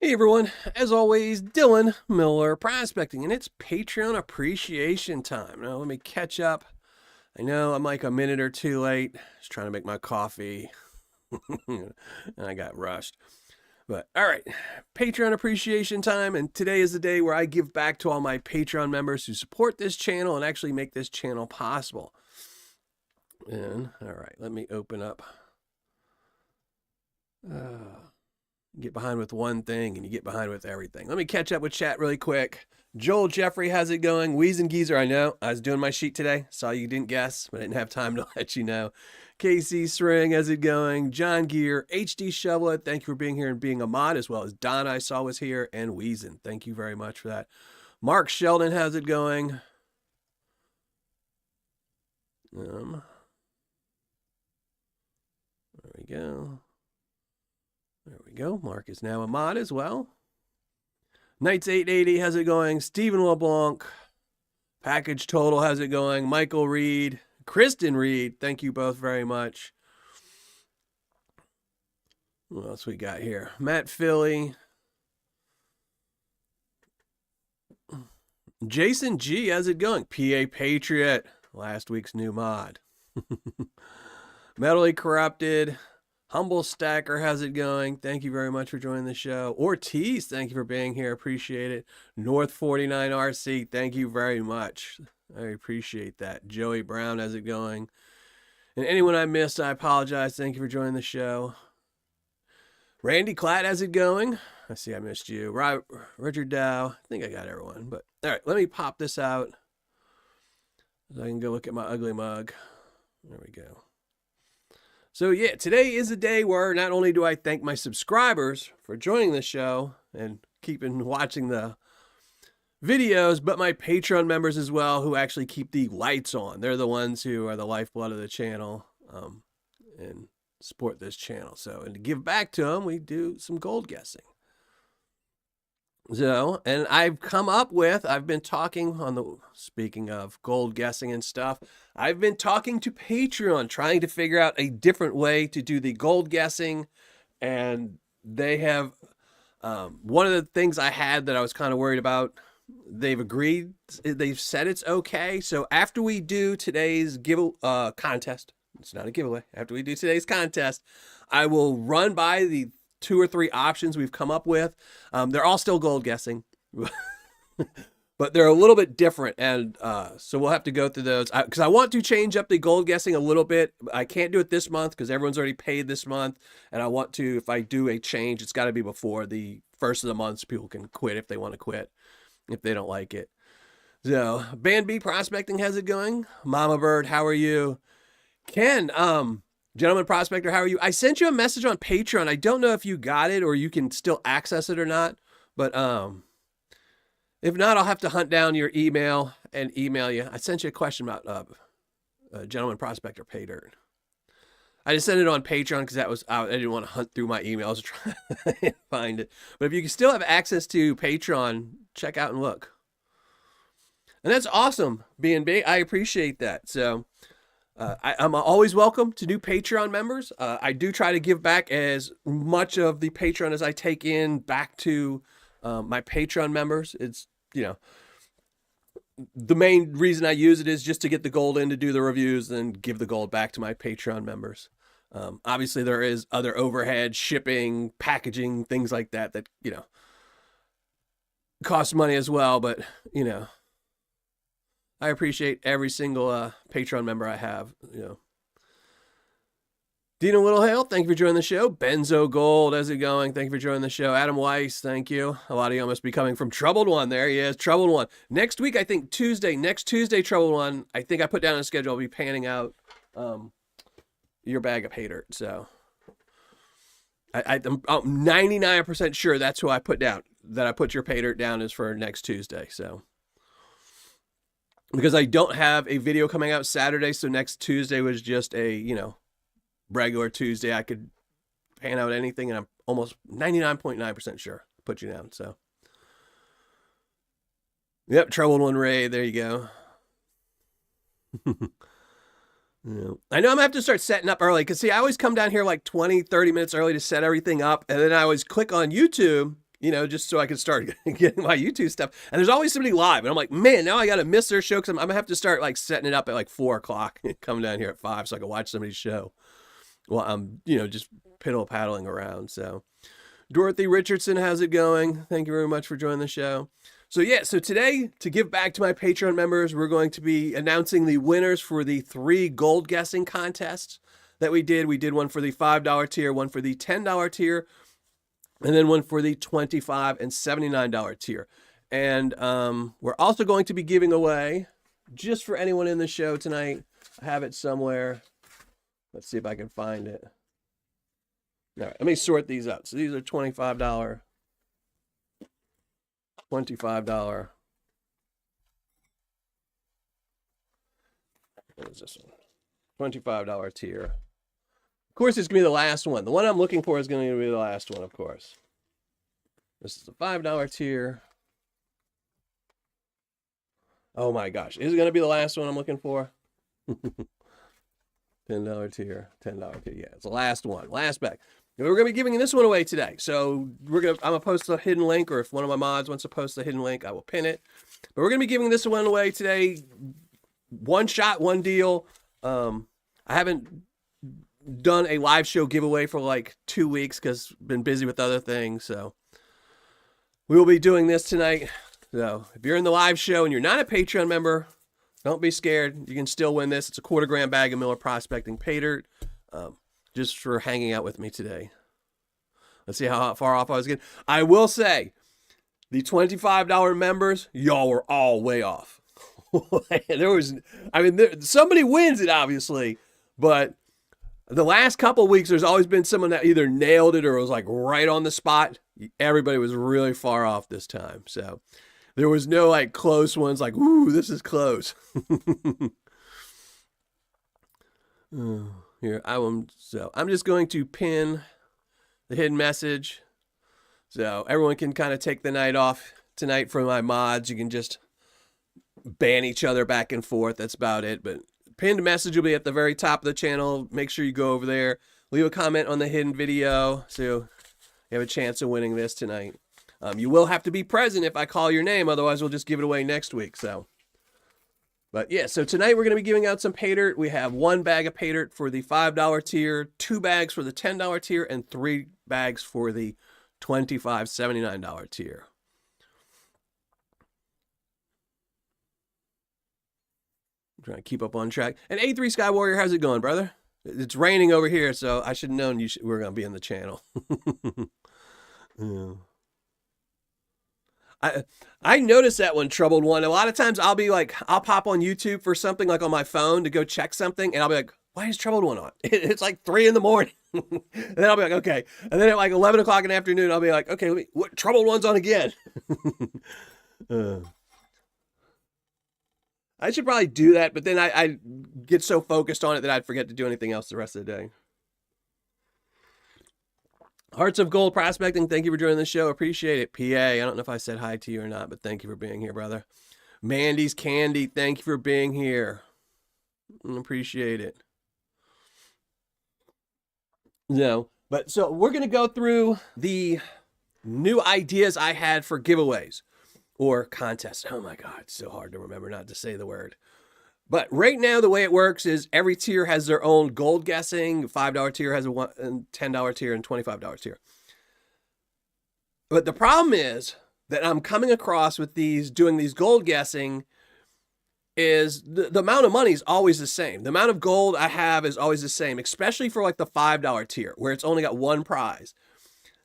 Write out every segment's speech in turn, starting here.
Hey everyone, as always, Dylan Miller Prospecting, and it's Patreon appreciation time. Now, let me catch up. I know I'm like a minute or two late. Just trying to make my coffee, and I got rushed. But all right, Patreon appreciation time, and today is the day where I give back to all my Patreon members who support this channel and actually make this channel possible. And all right, let me open up. Get behind with one thing and you get behind with everything. Let me catch up with chat really quick. Joel Jeffrey, how's it going? Wheeze and Geezer, I know. I was doing my sheet today. Saw you didn't guess, but I didn't have time to let you know. Casey String, how's it going? John Gear, HD Shovelet, thank you for being here and being a mod, as well as Don I saw was here, and Wheezin. Thank you very much for that. Mark Sheldon, how's it going? There we go. There we go. Mark is now a mod as well. Knights 880, how's it going? Stephen LeBlanc. Package Total, how's it going? Michael Reed. Kristen Reed, thank you both very much. What else we got here? Matt Philly. Jason G, how's it going? PA Patriot, last week's new mod. Mentally Corrupted. Humble Stacker, how's it going? Thank you very much for joining the show. Ortiz, thank you for being here. Appreciate it. North 49 RC, thank you very much. I appreciate that. Joey Brown, how's it going? And anyone I missed, I apologize. Thank you for joining the show. Randy Klatt, how's it going? I see I missed you. Richard Dow, I think I got everyone. But all right, let me pop this out so I can go look at my ugly mug. There we go. So yeah, today is a day where not only do I thank my subscribers for joining the show and keeping watching the videos, but my Patreon members as well, who actually keep the lights on. They're the ones who are the lifeblood of the channel and support this channel. So, and to give back to them, we do some gold guessing. So, and I've been talking on the, speaking of gold guessing and stuff, I've been talking to Patreon, trying to figure out a different way to do the gold guessing. And they have, one of the things I had that I was kind of worried about, they've agreed, they've said it's okay. So after we do today's contest, it's not a giveaway. After we do today's contest, I will run by the 2 or 3 options we've come up with. They're all still gold guessing, but they're a little bit different. And so we'll have to go through those because I want to change up the gold guessing a little bit. I can't do it this month because everyone's already paid this month. And I want to, if I do a change, it's got to be before the first of the month so people can quit if they want to quit, if they don't like it. So Band B Prospecting, how's it going? Mama Bird, how are you? Ken, Gentleman Prospector, how are you? I sent you a message on Patreon. I don't know if you got it or you can still access it or not. But if not, I'll have to hunt down your email and email you. I sent you a question about Gentleman Prospector Paydirt. I just sent it on Patreon because that was I didn't want to hunt through my emails to try and find it. But if you can still have access to Patreon, check out and look. And that's awesome, B&B. I appreciate that. So I'm always welcome to new Patreon members. I do try to give back as much of the Patreon as I take in back to my Patreon members. It's, you know, the main reason I use it is just to get the gold in to do the reviews and give the gold back to my Patreon members. Obviously, there is other overhead, shipping, packaging, things like that, you know, cost money as well. But, you know, I appreciate every single Patreon member I have, you know. Dina Littlehale, thank you for joining the show. Benzo Gold, how's it going? Thank you for joining the show. Adam Weiss, thank you. A lot of you must be coming from Troubled One. There he is, Troubled One. Next week, I think next Tuesday, Troubled One, I think I put down a schedule. I'll be panning out your bag of Paydirt. So I'm 99% sure that's who I put down, that I put your Paydirt down is for next Tuesday. So because I don't have a video coming out Saturday, so next Tuesday was just a, you know, regular Tuesday. I could pan out anything, and I'm almost 99.9% sure put you down. So, yep, Troubled One Ray. There you go. Yeah. I know I'm gonna have to start setting up early because, see, I always come down here like 20, 30 minutes early to set everything up, and then I always click on YouTube just so I could start getting my YouTube stuff. And there's always somebody live. And I'm like, man, now I got to miss their show because I'm going to have to start like setting it up at like 4 o'clock and come down here at 5 so I can watch somebody's show. Well, I'm, just piddle paddling around. So Dorothy Richardson, how's it going? Thank you very much for joining the show. So today, to give back to my Patreon members, we're going to be announcing the winners for the 3 gold guessing contests that we did. We did one for the $5 tier, one for the $10 tier, and then one for the $25 and $79 tier. And we're also going to be giving away, just for anyone in the show tonight, I have it somewhere. Let's see if I can find it. All right, let me sort these out. So these are $25, $25. What is this one? $25 tier. Of course, it's going to be the last one. The one I'm looking for is going to be the last one, of course. This is the $5 tier. Oh my gosh. Is it going to be the last one I'm looking for? $10 tier. $10 tier. Yeah, it's the last one. Last bag. We're going to be giving this one away today. So I'm going to post a hidden link, or if one of my mods wants to post a hidden link, I will pin it. But we're going to be giving this one away today. One shot, one deal. I haven't done a live show giveaway for like 2 weeks because I've been busy with other things. So we will be doing this tonight. So if you're in the live show and you're not a Patreon member, don't be scared. You can still win this. It's a 1/4 gram bag of Miller Prospecting Paydirt. Just for hanging out with me today. Let's see how far off I was getting. I will say, the $25 members, y'all were all way off. Somebody wins it, obviously, but the last couple of weeks, there's always been someone that either nailed it or was like right on the spot. Everybody was really far off this time. So there was no like close ones like, ooh, this is close. Here, I'm just going to pin the hidden message so everyone can kind of take the night off tonight for my mods. You can just ban each other back and forth. That's about it. But pinned message will be at the very top of the channel. Make sure you go over there, leave a comment on the hidden video so you have a chance of winning this tonight. You will have to be present if I call your name. Otherwise, we'll just give it away next week. But yeah, so tonight we're going to be giving out some Paydirt. We have 1 bag of Paydirt for the $5 tier, 2 bags for the $10 tier, and 3 bags for the $25, $79 tier. I'm trying to keep up on track. And A3 Sky Warrior, how's it going, brother? It's raining over here, so I should have known we were going to be in the channel. Yeah. I noticed that one, Troubled One. A lot of times I'll pop on YouTube for something like on my phone to go check something, and I'll be like, why is Troubled One on? It's like 3 in the morning. And then I'll be like, okay. And then at like 11 o'clock in the afternoon, I'll be like, okay, what Troubled One's on again? I should probably do that, but then I get so focused on it that I'd forget to do anything else the rest of the day. Hearts of Gold Prospecting, thank you for joining the show. Appreciate it. PA, I don't know if I said hi to you or not, but thank you for being here, brother. Mandy's Candy, thank you for being here. Appreciate it. So we're going to go through the new ideas I had for giveaways or contests. Oh my God, it's so hard to remember not to say the word. But right now, the way it works is every tier has their own gold guessing. $5 tier has a $10 tier and $25 tier. But the problem is that I'm coming across with doing these gold guessing is the amount of money is always the same. The amount of gold I have is always the same, especially for like the $5 tier where it's only got 1 prize.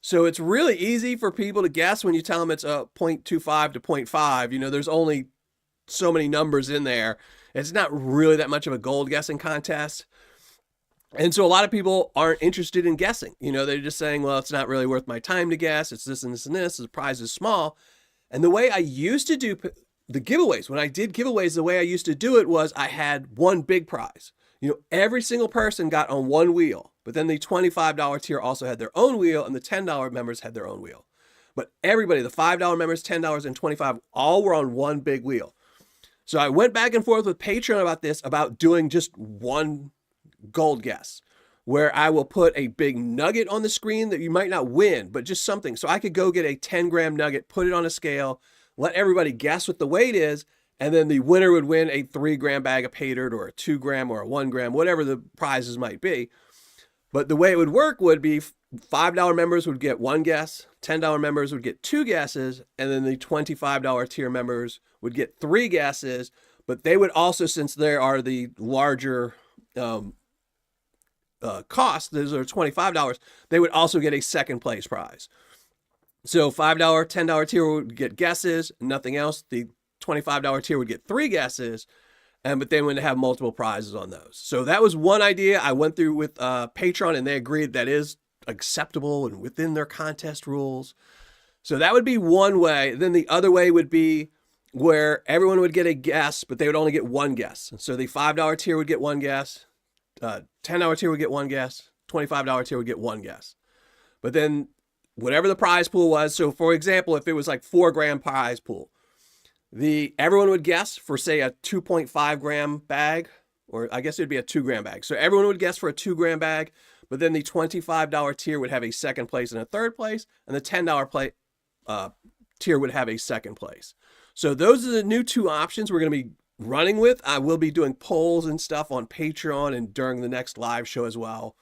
So it's really easy for people to guess when you tell them it's a 0.25 to 0.5. There's only so many numbers in there. It's not really that much of a gold guessing contest. And so a lot of people aren't interested in guessing. They're just saying, well, it's not really worth my time to guess. It's this and this and this. The prize is small. And the way I used to do the giveaways, when I did giveaways, the way I used to do it was I had 1 big prize. Every single person got on 1 wheel. But then the $25 tier also had their own wheel, and the $10 members had their own wheel. But everybody, the $5 members, $10, and $25, all were on 1 big wheel. So I went back and forth with Patreon about this, about doing just 1 gold guess. where I will put a big nugget on the screen that you might not win, but just something. So I could go get a 10-gram nugget, put it on a scale, let everybody guess what the weight is, and then the winner would win a 3-gram bag of Paydirt or a 2-gram or a 1-gram, whatever the prizes might be. But the way it would work would be $5 members would get 1 guess, $10 members would get 2 guesses, and then the $25 tier members would get 3 guesses. But they would also, since they are the larger cost, those are $25, they would also get a second place prize. So $5, $10 tier would get guesses, nothing else. The $25 tier would get 3 guesses, but they would have multiple prizes on those. So that was one idea I went through with Patreon, and they agreed that is acceptable and within their contest rules. So that would be one way. Then the other way would be where everyone would get a guess, but they would only get 1 guess. So the $5 tier would get 1 guess, $10 tier would get 1 guess, $25 tier would get 1 guess. But then whatever the prize pool was, so for example, if it was like 4-gram prize pool, everyone would guess for, say, a 2.5-gram bag, or I guess it'd be a 2-gram bag. So everyone would guess for a 2-gram bag, but then the $25 tier would have a second place and a third place, and the $10 tier would have a second place. So those are the new 2 options we're going to be running with. I will be doing polls and stuff on Patreon and during the next live show as well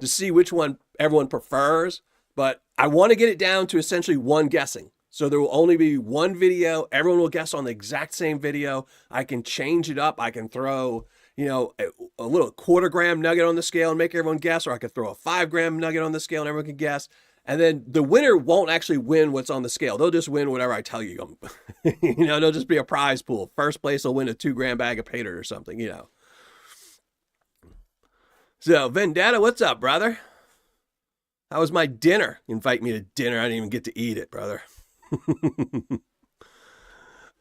to see which one everyone prefers. But I want to get it down to essentially 1 guessing. So there will only be 1 video. Everyone will guess on the exact same video. I can change it up. I can throw, a little 1/4-gram nugget on the scale and make everyone guess, or I could throw a 5-gram nugget on the scale and everyone can guess. And then the winner won't actually win what's on the scale. They'll just win whatever I tell you. There'll just be a prize pool. First place will win a 2-gram bag of Paydirt or something, So, Vendetta, what's up, brother? How was my dinner? Invite me to dinner. I didn't even get to eat it, brother.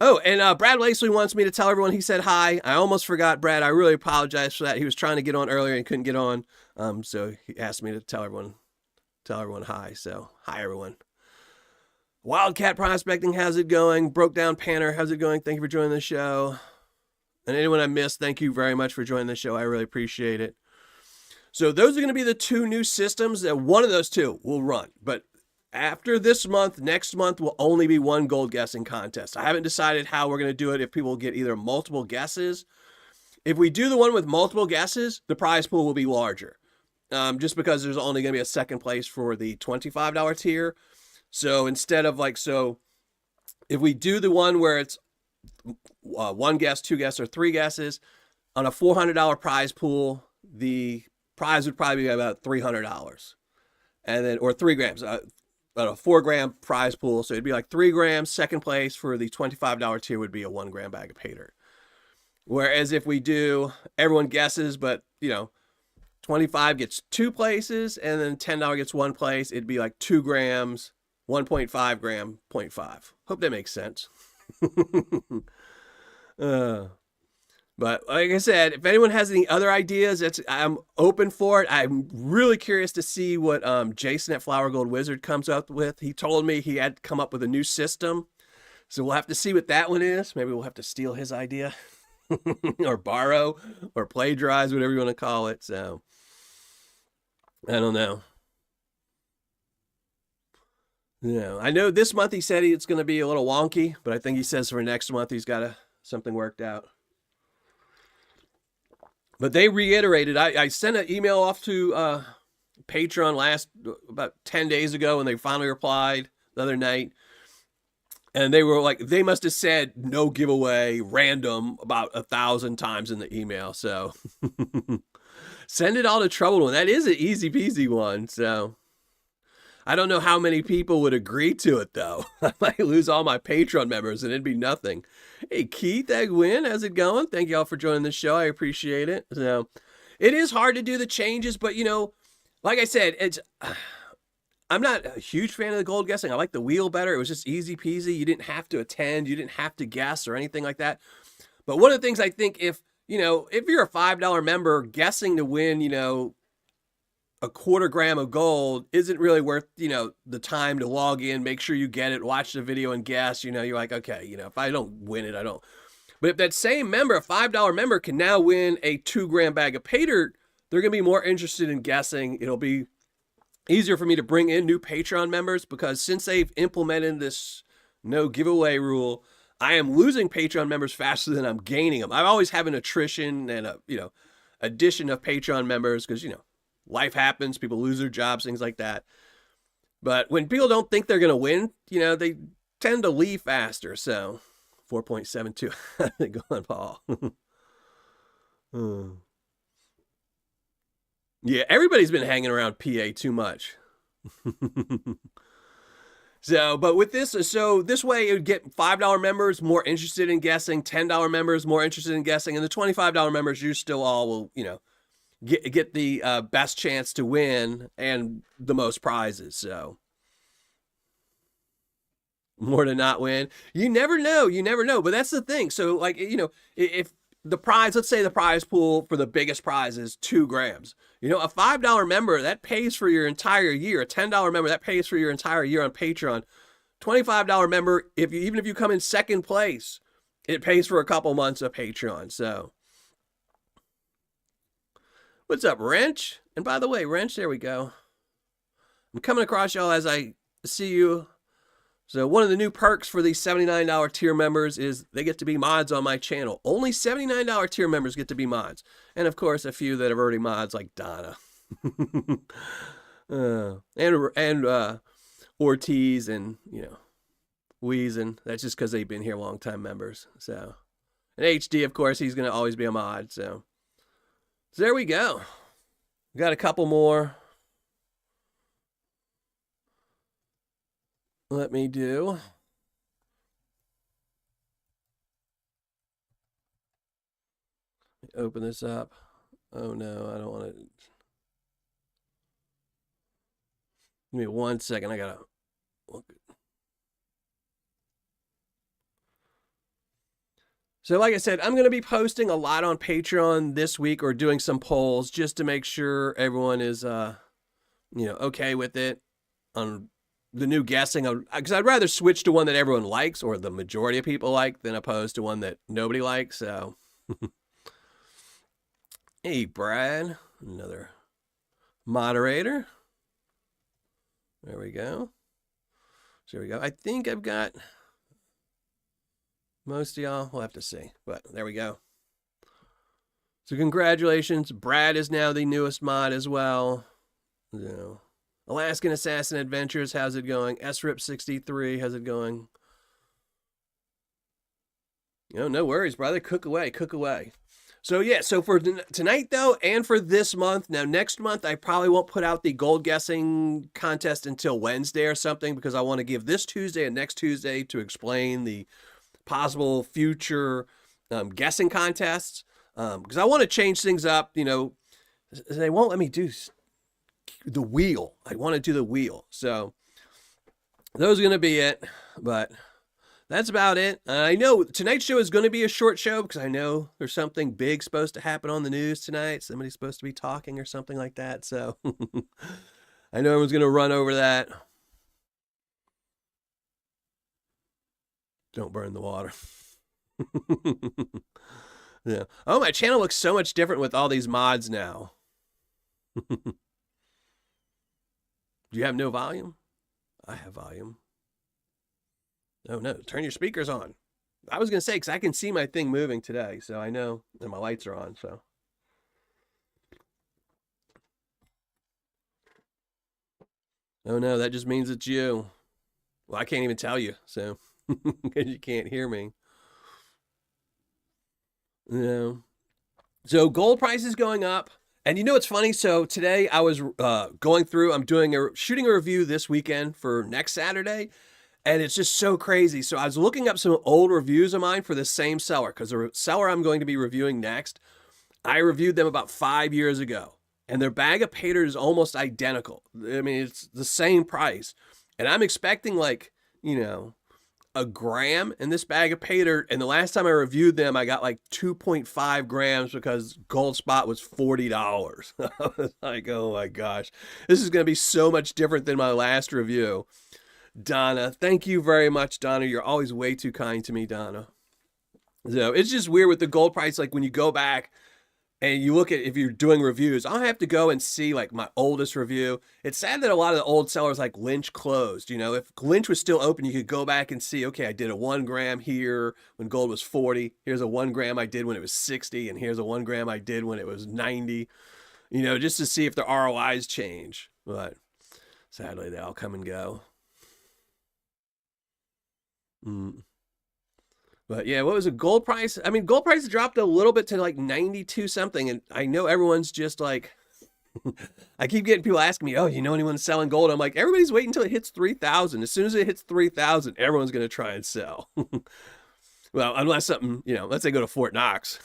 Oh, and Brad Lacey wants me to tell everyone he said hi. I almost forgot, Brad. I really apologize for that. He was trying to get on earlier and couldn't get on. So he asked me to tell everyone hi. So hi, everyone. Wildcat Prospecting, how's it going? Broke Down Panner, how's it going? Thank you for joining the show. And anyone I missed, thank you very much for joining the show. I really appreciate it. So those are going to be the 2 new systems that one of those 2 will run. But after this month, next month will only be 1 gold guessing contest. I haven't decided how we're going to do it, if people get either multiple guesses. If we do the one with multiple guesses, the prize pool will be larger. Just because there's only going to be a second place for the $25 tier. So instead of if we do the one where it's 1 guess, 2 guesses, or 3 guesses, on a $400 prize pool, the prize would probably be about $300. And then, or 3 grams, about a 4-gram prize pool. So it'd be like 3 grams, second place for the $25 tier would be a 1-gram bag of Paydirt. Whereas if we do, everyone guesses, but 25 gets 2 places, and then $10 gets 1 place. It'd be like 2 grams, 1.5 gram, 0.5. Hope that makes sense. But like I said, if anyone has any other ideas, I'm open for it. I'm really curious to see what Jason at Flower Gold Wizard comes up with. He told me he had come up with a new system. So we'll have to see what that one is. Maybe we'll have to steal his idea or borrow or plagiarize, whatever you want to call it. So I don't know. I know this month he said it's going to be a little wonky, but I think he says for next month he's got something worked out. But they reiterated, I sent an email off to Patreon about 10 days ago, and they finally replied the other night. And they were like, they must have said no giveaway, random, about 1,000 times in the email. So send it all to Troubled One. That is an easy peasy one. So I don't know how many people would agree to it, though. I might lose all my Patreon members and it'd be nothing. Hey, Keith Egwin, how's it going? Thank you all for joining the show. I appreciate it. So it is hard to do the changes, but, like I said, I'm not a huge fan of the gold guessing. I like the wheel better. It was just easy peasy. You didn't have to attend. You didn't have to guess or anything like that. But one of the things I think if you're a $5 member, guessing to win, a 1/4 gram of gold isn't really worth, the time to log in, make sure you get it, watch the video and guess, you're like, okay, if I don't win it, I don't. But if that same member, a $5 member, can now win a 2-gram bag of Paydirt they're going to be more interested in guessing. It'll be easier for me to bring in new Patreon members because since they've implemented this no giveaway rule, I am losing Patreon members faster than I'm gaining them. I always have an attrition and a, addition of Patreon members because, life happens, people lose their jobs, things like that. But when people don't think they're going to win, they tend to leave faster. So 4.72. Go on, Paul. Yeah, everybody's been hanging around PA too much. So, but with this, this way it would get $5 members more interested in guessing, $10 members more interested in guessing, and the $25 members, you still all will, get the best chance to win and the most prizes. So, more to not win. You never know. But that's the thing. So, like, if the prize, let's say the prize pool for the biggest prize is 2 grams. A $5 member, that pays for your entire year. A $10 member, that pays for your entire year on Patreon. $25 member, even if you come in second place, it pays for a couple months of Patreon. So, what's up, Wrench? And by the way, Wrench, there we go. I'm coming across y'all as I see you. So one of the new perks for these $79 tier members is they get to be mods on my channel. Only $79 tier members get to be mods. And of course, a few that have already mods like Donna. and Ortiz and, Weezen. That's just because they've been here long-time members. So, and HD, of course, he's going to always be a mod. So there we go. We got a couple more. Let me do. Open this up. Oh no, I don't want to. Give me 1 second. I gotta look. So like I said, I'm going to be posting a lot on Patreon this week or doing some polls just to make sure everyone is, okay with it on the new guessing, because I'd rather switch to one that everyone likes or the majority of people like than opposed to one that nobody likes. So, hey, Brad, another moderator. There we go. So there we go. I think I've got most of y'all. We'll have to see, but there we go. So congratulations. Brad is now the newest mod as well. Alaskan Assassin Adventures, how's it going? SRIP63, how's it going? No worries, brother. Cook away. So yeah, so for tonight though, and for this month, now next month, I probably won't put out the gold guessing contest until Wednesday or something because I want to give this Tuesday and next Tuesday to explain the possible future guessing contests because I want to change things up. They won't let me do the wheel. I want to do the wheel. So those are going to be it, but that's about it. I know tonight's show is going to be a short show because I know there's something big supposed to happen on the news tonight. Somebody's supposed to be talking or something like that. So I know everyone's going to run over that. Don't burn the water. Yeah. Oh, my channel looks so much different with all these mods now. Do you have no volume? I have volume. Oh, no. Turn your speakers on. I was going to say, because I can see my thing moving today, so I know, and my lights are on, so. Oh, no, that just means it's you. Well, I can't even tell you, so, because you can't hear me. No. So gold price is going up. And it's funny? So today I was going through, I'm shooting a review this weekend for next Saturday. And it's just so crazy. So I was looking up some old reviews of mine for the same seller. Because the seller I'm going to be reviewing next, I reviewed them about 5 years ago. And their bag of Paydirt is almost identical. I mean, it's the same price. And I'm expecting a gram in this bag of Paydirt, and the last time I reviewed them, I got like 2.5 grams because Gold Spot was $40. I was like, oh my gosh, this is going to be so much different than my last review. Donna, thank you very much, Donna. You're always way too kind to me, Donna. So it's just weird with the gold price. Like when you go back, and you look at, if you're doing reviews, I'll have to go and see like my oldest review. It's sad that a lot of the old sellers like Lynch closed. You know, if Lynch was still open, you could go back and see, okay, I did a 1 gram here when gold was 40. Here's a 1 gram I did when it was 60. And here's a 1 gram I did when it was 90, you know, just to see if the ROIs change. But sadly, they all come and go. But yeah, what was it? Gold price? I mean, gold price dropped a little bit to like 92 something. And I know everyone's just like, I keep getting people asking me, oh, you know anyone selling gold? I'm like, everybody's waiting until it hits 3,000. As soon as it hits 3,000, everyone's going to try and sell. Well, unless something, you know, let's say go to Fort Knox.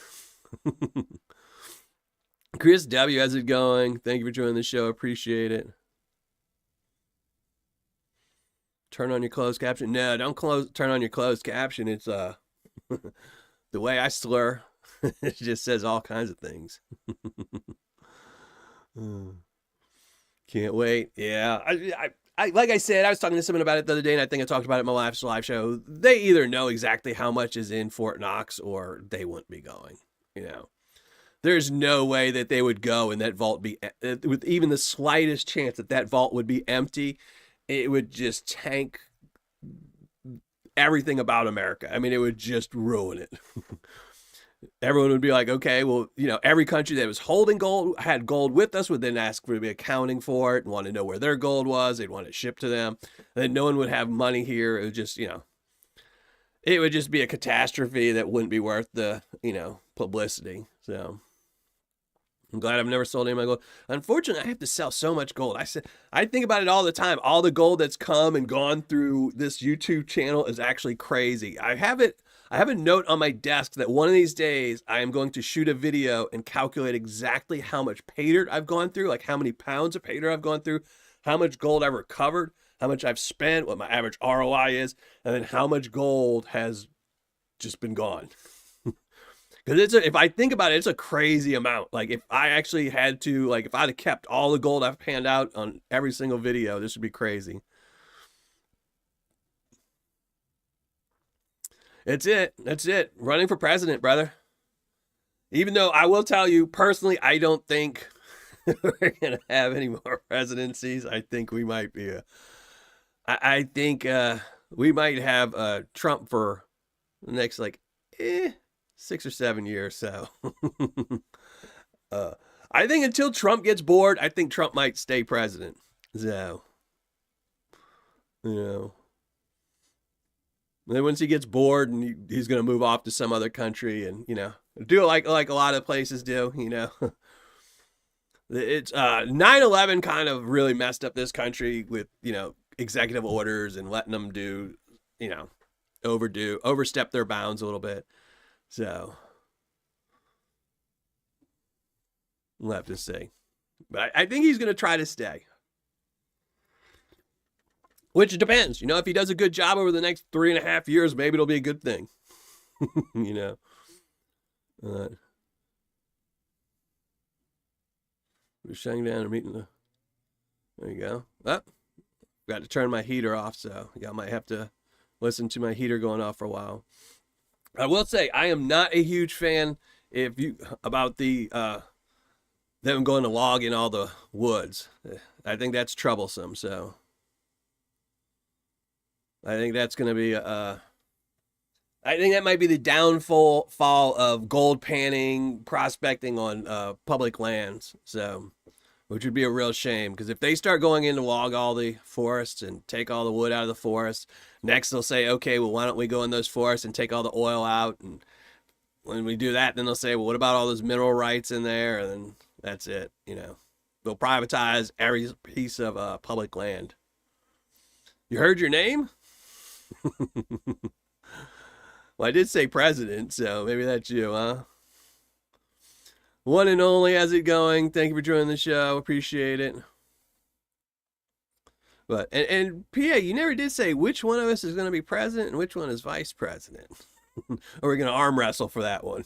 Chris W, how's it going? Thank you for joining the show. Appreciate it. Turn on your closed caption. No, don't turn on your closed caption. It's the way I slur. It just says all kinds of things. Can't wait. Yeah, I like I said, I was talking to someone about it the other day, and I think I talked about it in my last live show. They either know exactly how much is in Fort Knox, or they wouldn't be going. You know, there's no way that they would go and that vault be with even the slightest chance that that vault would be empty. It would just tank everything about America. I mean, it would just ruin it. Everyone would be like, okay, well, you know, every country that was holding gold, had gold with us, would then ask for to be accounting for it and want to know where their gold was. They'd want it shipped to them. And then no one would have money here. It would just, you know, it would just be a catastrophe that wouldn't be worth the, you know, publicity. So I'm glad I've never sold any of my gold. Unfortunately, I have to sell so much gold. I think about it all the time. All the gold that's come and gone through this YouTube channel is actually crazy. I have a note on my desk that one of these days I am going to shoot a video and calculate exactly how much Paydirt I've gone through, like how many pounds of Paydirt I've gone through, how much gold I've recovered, how much I've spent, what my average ROI is, and then how much gold has just been gone. Because if I think about it, it's a crazy amount. Like if I actually had to, like if I'd have kept all the gold I've panned out on every single video, this would be crazy. That's it. That's it. Running for president, brother. Even though I will tell you personally, I don't think we're going to have any more presidencies. I think we might be I think we might have Trump for the next like 6 or 7 years. So I think until Trump gets bored, I think Trump might stay president. So, you know. And then once he gets bored and he's going to move off to some other country and, you know, do it like a lot of places do, you know. It's 9/11 kind of really messed up this country with, you know, executive orders and letting them do, you know, overstep their bounds a little bit. So we'll have to see. But I think he's going to try to stay. Which depends. You know, if he does a good job over the next 3.5 years, maybe it'll be a good thing. You know. We're shutting down a meeting. There you go. Oh, got to turn my heater off, so y'all might have to listen to my heater going off for a while. I will say I am not a huge fan about the them going to log in all the woods. I think that's troublesome. So I think that's going to be I think that might be the downfall of gold panning, prospecting on public lands. So, which would be a real shame, because if they start going in to log all the forests and take all the wood out of the forest, next they'll say, okay, well, why don't we go in those forests and take all the oil out? And when we do that, then they'll say, well, what about all those mineral rights in there? And then that's it. You know, they'll privatize every piece of public land. You heard your name? Well, I did say president, so maybe that's you, huh? One and only, how's it going? Thank you for joining the show. Appreciate it. But and PA, you never did say which one of us is going to be president and which one is vice president. Or we're going to arm wrestle for that one.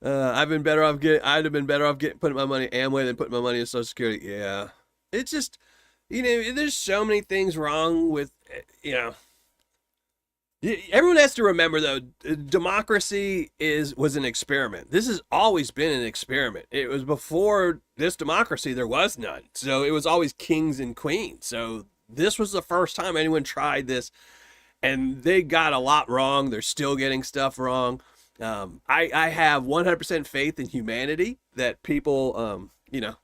I'd have been better off putting my money Amway than putting my money in Social Security. Yeah, it's just, you know, there's so many things wrong with, you know. Everyone has to remember though, democracy was an experiment. This has always been an experiment. It was before this democracy there was none. So it was always kings and queens. So this was the first time anyone tried this, and they got a lot wrong. They're still getting stuff wrong. I have 100% faith in humanity that people,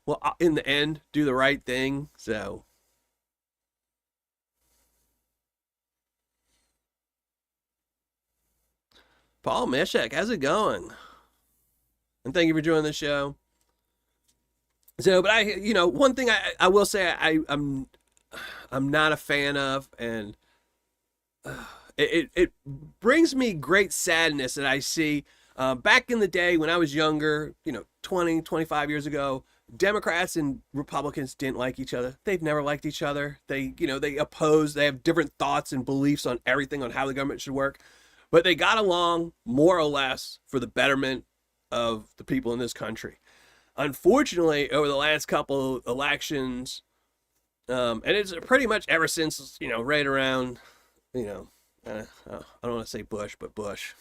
will in the end do the right thing. So Paul Mishek, how's it going? And thank you for joining the show. So, but one thing I will say I'm not a fan of, and it brings me great sadness that I see back in the day when I was younger, 20, 25 years ago, Democrats and Republicans didn't like each other. They've never liked each other. They oppose, they have different thoughts and beliefs on everything on how the government should work, but they got along more or less for the betterment of the people in this country. Unfortunately, over the last couple elections, and it's pretty much ever since, right around, I don't want to say Bush, but Bush.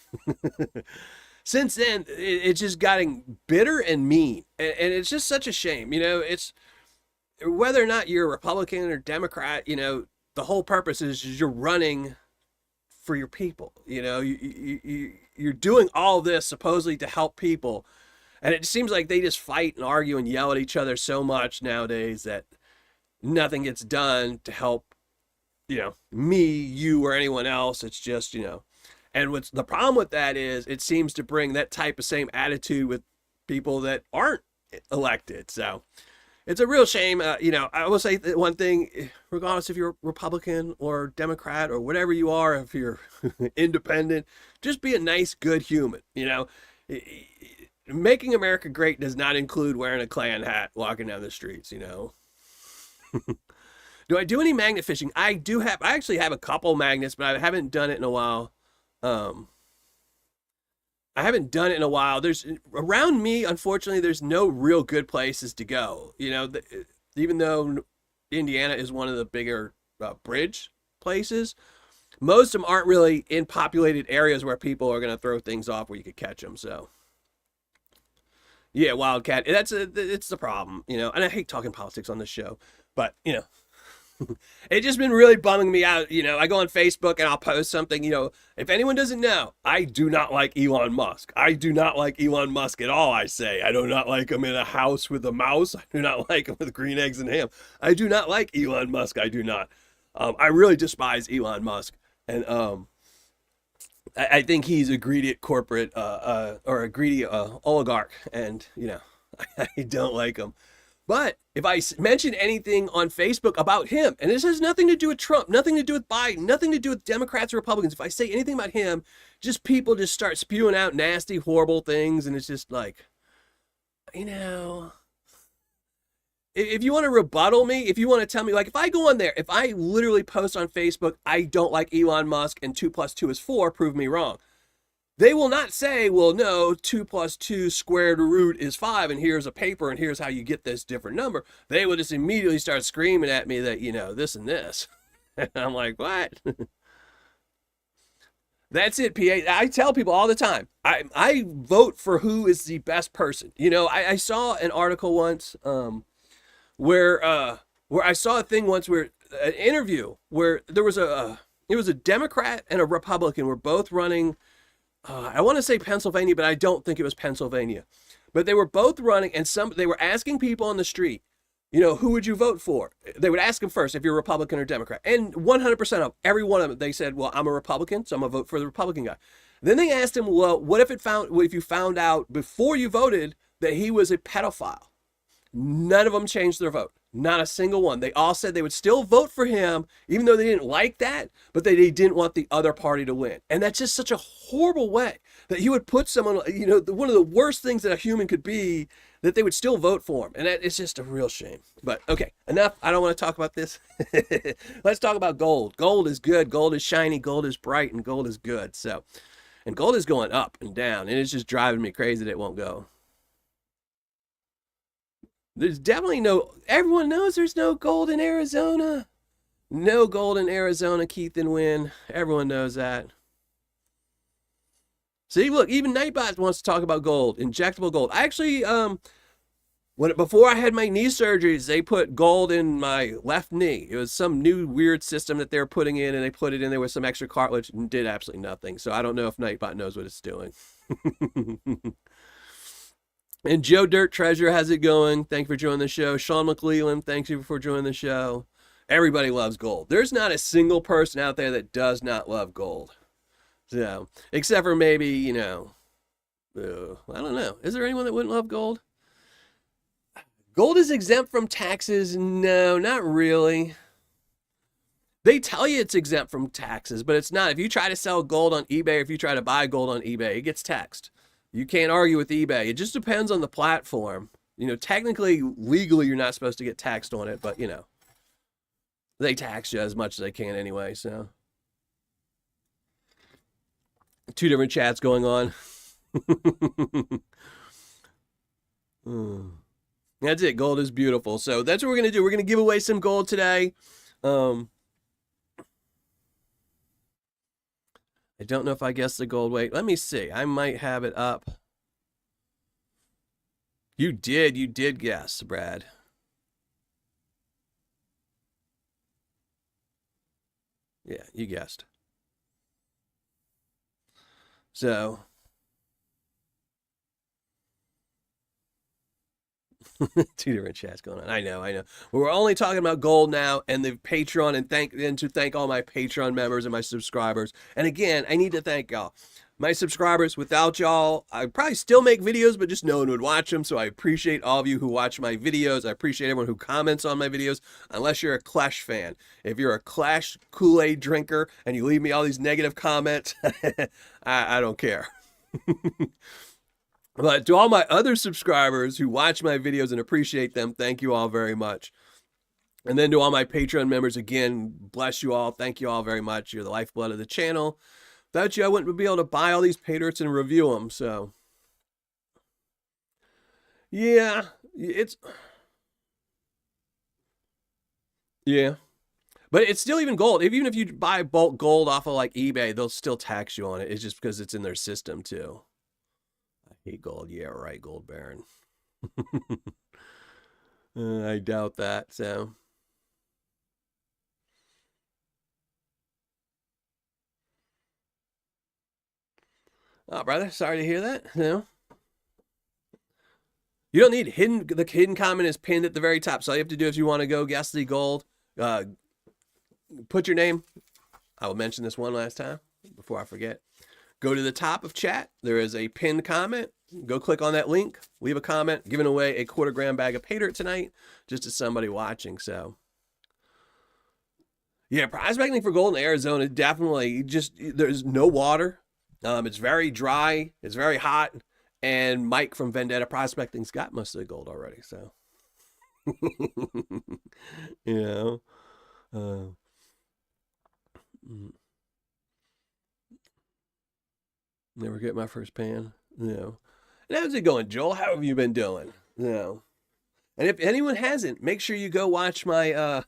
Since then, it's just gotten bitter and mean. And it's just such a shame. It's whether or not you're a Republican or Democrat, the whole purpose is you're running for your people. You're doing all this supposedly to help people. And it seems like they just fight and argue and yell at each other so much nowadays that nothing gets done to help, me, you, or anyone else. It's just, and what's the problem with that is it seems to bring that type of same attitude with people that aren't elected. So it's a real shame. I will say one thing, regardless if you're Republican or Democrat or whatever you are, if you're independent, just be a nice, good human. Making America great does not include wearing a Klan hat walking down the streets. Do I do any magnet fishing? I actually have a couple magnets, but I haven't done it in a while. Um, I haven't done it in a while. There's around me, unfortunately, there's no real good places to go. Even though Indiana is one of the bigger bridge places, most of them aren't really in populated areas where people are going to throw things off where you could catch them. So yeah, Wildcat. It's the problem, And I hate talking politics on this show, but it's just been really bumming me out. I go on Facebook and I'll post something. If anyone doesn't know, I do not like Elon Musk. I do not like Elon Musk at all. I say I do not like him in a house with a mouse. I do not like him with green eggs and ham. I do not like Elon Musk. I do not. I really despise Elon Musk, and I think he's a greedy corporate or a greedy oligarch, and I don't like him. But if I mention anything on Facebook about him, and this has nothing to do with Trump, nothing to do with Biden, nothing to do with Democrats or Republicans, if I say anything about him, just people just start spewing out nasty, horrible things, and it's just like, if you want to rebuttal me, if you want to tell me, like if I go on there, if I literally post on Facebook, I don't like Elon Musk and 2 plus 2 is 4, prove me wrong. They will not say, well, no, 2 plus 2 squared root is 5, and here's a paper, and here's how you get this different number. They will just immediately start screaming at me that, this and this. And I'm like, what? That's it, PA. I tell people all the time, I vote for who is the best person. I saw an article once where I saw a thing once where an interview where there was it was a Democrat and a Republican were both running. I want to say Pennsylvania, but I don't think it was Pennsylvania. But they were both running, and they were asking people on the street, who would you vote for? They would ask them first if you're a Republican or Democrat. And 100% of every one of them, they said, well, I'm a Republican, so I'm going to vote for the Republican guy. Then they asked him, well, what if you found out before you voted that he was a pedophile? None of them changed their vote. Not a single one. They all said they would still vote for him, even though they didn't like that, but they didn't want the other party to win. And that's just such a horrible way that you would put someone, one of the worst things that a human could be, that they would still vote for him. And it's just a real shame. But okay, enough. I don't want to talk about this. Let's talk about gold. Gold is good. Gold is shiny. Gold is bright. And gold is good. And gold is going up and down. And it's just driving me crazy that it won't go. There's definitely everyone knows there's no gold in Arizona. No gold in Arizona, Keith and Wynn. Everyone knows that. See, look, even Nightbot wants to talk about gold, injectable gold. I actually, before I had my knee surgeries, they put gold in my left knee. It was some new weird system that they were putting in, and they put it in there with some extra cartilage and did absolutely nothing. So I don't know if Nightbot knows what it's doing. And Joe Dirt Treasure, how's it going? Thank you for joining the show. Sean McLeland, thank you for joining the show. Everybody loves gold. There's not a single person out there that does not love gold. So, except for maybe, you know, I don't know. Is there anyone that wouldn't love gold? Gold is exempt from taxes? No, not really. They tell you it's exempt from taxes, but it's not. If you try to sell gold on eBay, or if you try to buy gold on eBay, it gets taxed. You can't argue with eBay. It just depends on the platform. You know, technically, legally, you're not supposed to get taxed on it, but, you know, they tax you as much as they can anyway, so. Two different chats going on. That's it. Gold is beautiful. So that's what we're going to do. We're going to give away some gold today. I don't know if I guessed the gold weight. Let me see. I might have it up. You did guess, Brad. Yeah, you guessed. So, two different chats going on. I know. We're only talking about gold now and the Patreon, and to thank all my Patreon members and my subscribers. And again, I need to thank y'all. My subscribers, without y'all, I'd probably still make videos, but just no one would watch them. So I appreciate all of you who watch my videos. I appreciate everyone who comments on my videos, unless you're a Clash fan. If you're a Clash Kool-Aid drinker and you leave me all these negative comments, I don't care. But to all my other subscribers who watch my videos and appreciate them, thank you all very much. And then to all my Patreon members, again, bless you all. Thank you all very much. You're the lifeblood of the channel. Without you, I wouldn't be able to buy all these Paydirts and review them. So, yeah, but it's still even gold. Even if you buy bulk gold off of like eBay, they'll still tax you on it. It's just because it's in their system too. I hate gold. Yeah, right, Gold Baron. I doubt that. So. Oh, brother, sorry to hear that. You don't need the hidden comment is pinned at the very top. So all you have to do if you want to go guess the gold, put your name. I will mention this one last time before I forget. Go to the top of chat. There is a pinned comment. Go click on that link. Leave a comment. Giving away a 1/4 gram bag of Paydirt tonight, just to somebody watching. So. Yeah, prospecting for gold in Arizona, definitely there's no water. It's very dry. It's very hot. And Mike from Vendetta Prospecting's got most of the gold already. So, you know, never get my first pan. And how's it going, Joel? How have you been doing? And if anyone hasn't, make sure you go watch my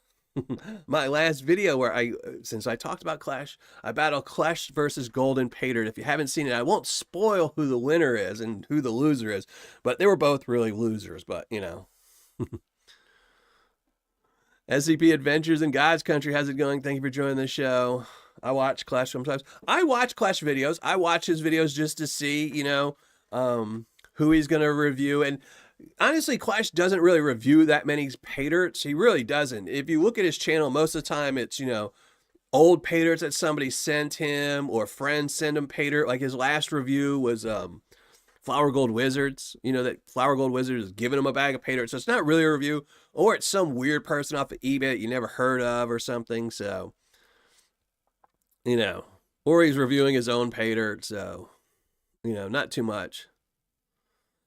my last video where since I talked about Clash, I battled Clash versus Golden Paydirt. If you haven't seen it, I won't spoil who the winner is and who the loser is, but they were both really losers, but SCP Adventures in God's Country, how's it going? Thank you for joining the show. I watch Clash sometimes. I watch Clash videos. I watch his videos just to see, who he's going to review. And honestly, Clash doesn't really review that many Paydirts. He really doesn't. If you look at his channel, most of the time it's, old Paydirts that somebody sent him or friends send him Paydirt. Like his last review was Flower Gold Wizards. That Flower Gold Wizards is giving him a bag of Paydirt. So it's not really a review. Or it's some weird person off of eBay that you never heard of or something. So, or he's reviewing his own Paydirt. So, not too much.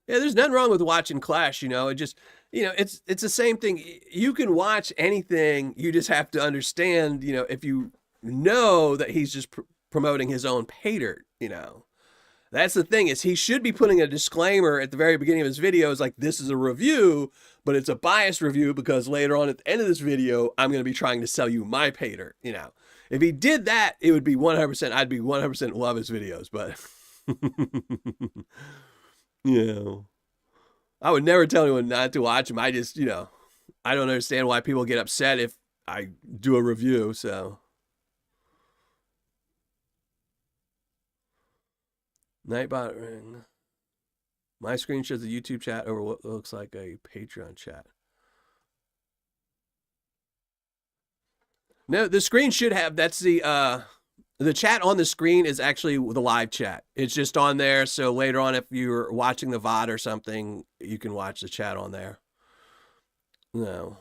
Yeah, there's nothing wrong with watching Clash, it just, it's the same thing. You can watch anything, you just have to understand, if you know that he's just promoting his own Paydirt, That's the thing, is he should be putting a disclaimer at the very beginning of his videos, like, this is a review, but it's a biased review because later on at the end of this video, I'm going to be trying to sell you my Paydirt, If he did that, it would be 100%, I'd be 100% love his videos, but Yeah. I would never tell anyone not to watch them. I just, I don't understand why people get upset if I do a review. So, Nightbot ring. My screen shows the YouTube chat over what looks like a Patreon chat. No, the screen should have. That's the chat on the screen is actually the live chat. It's just on there. So later on, if you're watching the VOD or something, you can watch the chat on there. No.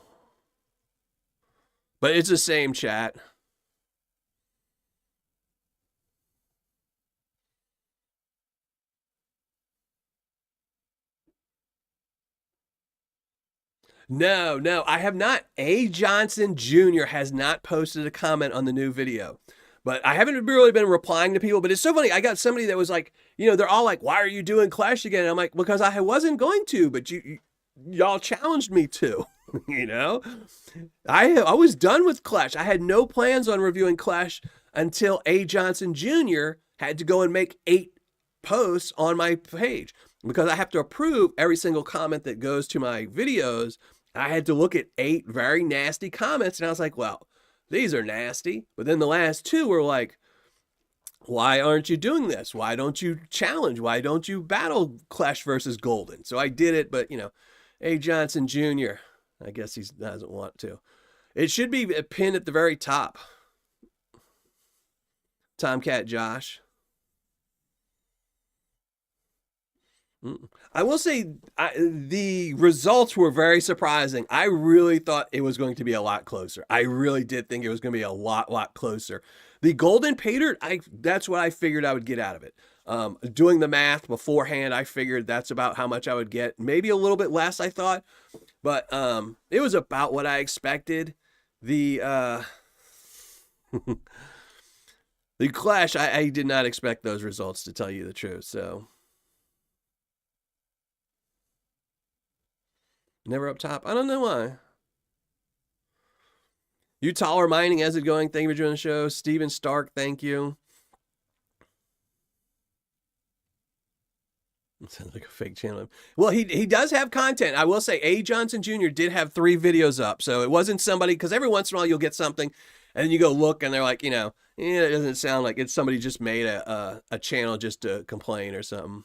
But it's the same chat. No, I have not. A. Johnson Jr. has not posted a comment on the new video. But I haven't really been replying to people. But it's so funny. I got somebody that was like, they're all like, why are you doing Clash again? And I'm like, because I wasn't going to, but y'all challenged me to. I was done with Clash. I had no plans on reviewing Clash until A. Johnson Jr. had to go and make 8 posts on my page because I have to approve every single comment that goes to my videos. I had to look at 8 very nasty comments, and I was like, well, these are nasty. But then the last 2 were like, why aren't you doing this? Why don't you challenge? Why don't you battle Clash versus Golden? So I did it, but A. Johnson Jr., I guess he doesn't want to. It should be pinned at the very top. Tomcat Josh. I will say the results were very surprising. I really thought it was going to be a lot closer. I really did think it was going to be a lot closer. The Golden Paydirt, that's what I figured I would get out of it. Doing the math beforehand, I figured that's about how much I would get. Maybe a little bit less, I thought. But it was about what I expected. The the Clash, I did not expect those results, to tell you the truth. So never up top. I don't know why. You Taller Mining, how's it going? Thank you for joining the show. Steven Stark, thank you. It sounds like a fake channel. Well, he does have content. I will say A. Johnson Jr. did have 3 videos up. So it wasn't somebody, because every once in a while you'll get something and then you go look and they're like, it doesn't sound like it's somebody just made a channel just to complain or something.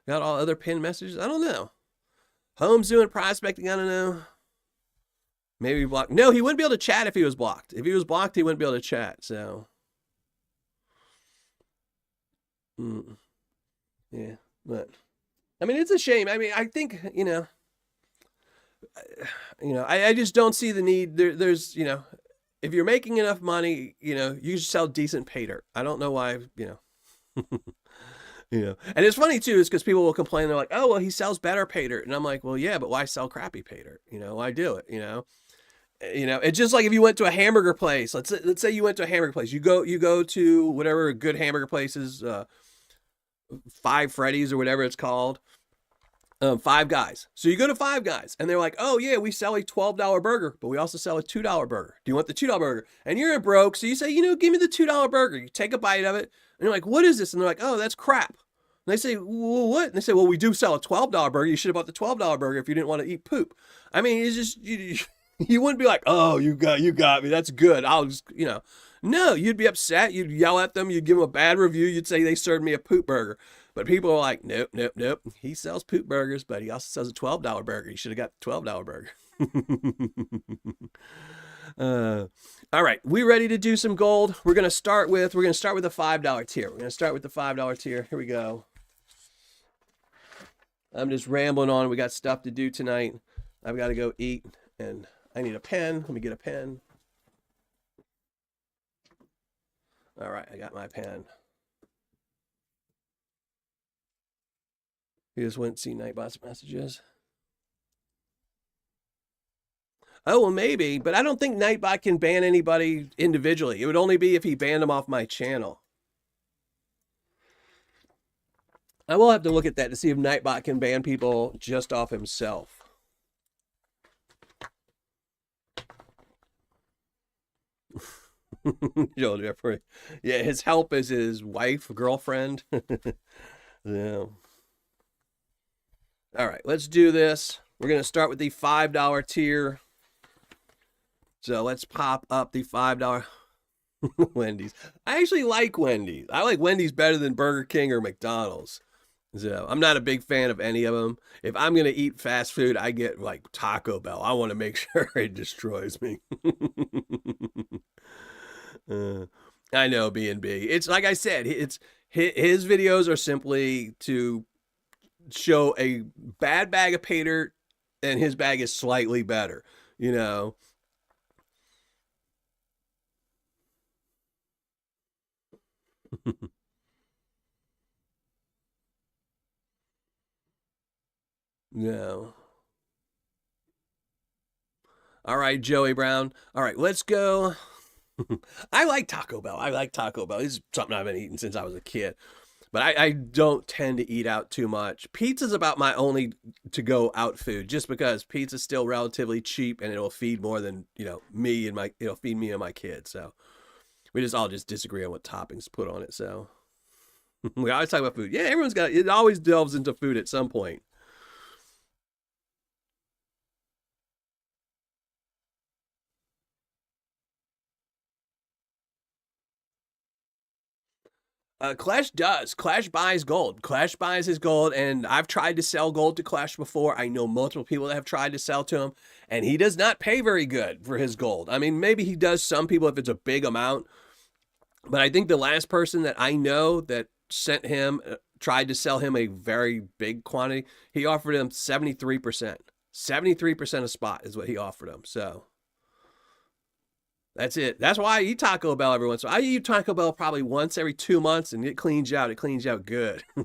Got all other pinned messages? I don't know. Holmes doing prospecting? I don't know. Maybe blocked. No, he wouldn't be able to chat if he was blocked. If he was blocked, he wouldn't be able to chat. So, yeah, but I mean, it's a shame. I mean, I think I just don't see the need. There's if you're making enough money, you should sell decent Paydirt. I don't know why, and it's funny too, is because people will complain. They're like, oh, well, he sells better Paydirt. And I'm like, well, yeah, but why sell crappy Paydirt? Why do it? It's just like if you went to a hamburger place. Let's say you went to a hamburger place. You go to whatever good hamburger places, Five Freddy's or whatever it's called. Five Guys. So you go to Five Guys and they're like, oh yeah, we sell a $12 burger, but we also sell a $2 burger. Do you want the $2 burger? And you're broke, so you say, give me the $2 burger. You take a bite of it, and you're like, what is this? And they're like, oh, that's crap. And they say, well, what? And they say, well, we do sell a $12 burger. You should have bought the $12 burger if you didn't want to eat poop. I mean, it's just you wouldn't be like, oh, you got me. That's good. I'll just No, you'd be upset. You'd yell at them. You'd give them a bad review. You'd say they served me a poop burger. But people are like, nope. He sells poop burgers, but he also sells a $12 burger. You should have got the $12 burger. All right, we ready to do some gold? We're gonna start with the $5 tier. We're gonna start with the $5 tier. Here we go. I'm just rambling on. We got stuff to do tonight. I've got to go eat, and I need a pen. Let me get a pen. All right, I got my pen. You just went and see Nightbot's messages. Oh, well, maybe, but I don't think Nightbot can ban anybody individually. It would only be if he banned them off my channel. I will have to look at that to see if Nightbot can ban people just off himself. Joe Jeffrey. Yeah, his help is his wife, girlfriend. Yeah. All right, let's do this. We're going to start with the $5 tier. So let's pop up the $5 Wendy's. I actually like Wendy's. I like Wendy's better than Burger King or McDonald's. So I'm not a big fan of any of them. If I'm going to eat fast food, I get like Taco Bell. I want to make sure it destroys me. uh, I know B&B. It's like I said, it's his videos are simply to show a bad bag of Paydirt and his bag is slightly better, you know. No. All right, Joey Brown. All right, let's go. I like Taco Bell. I like Taco Bell. It's something I've been eating since I was a kid. But I don't tend to eat out too much. Pizza's about my only to go out food, just because pizza's still relatively cheap and it'll feed more than, me and it'll feed me and my kids. So we just all just disagree on what toppings to put on it. So we always talk about food. Yeah, it always delves into food at some point. Clash does. Clash buys gold. Clash buys his gold, and I've tried to sell gold to Clash before. I know multiple people that have tried to sell to him, and he does not pay very good for his gold. I mean, maybe he does some people if it's a big amount, but I think the last person that I know that sent him tried to sell him a very big quantity. He offered him 73%. 73% of spot is what he offered him. So that's it. That's why I eat Taco Bell every once in a while. I eat Taco Bell probably once every 2 months, and it cleans you out. It cleans you out good. uh,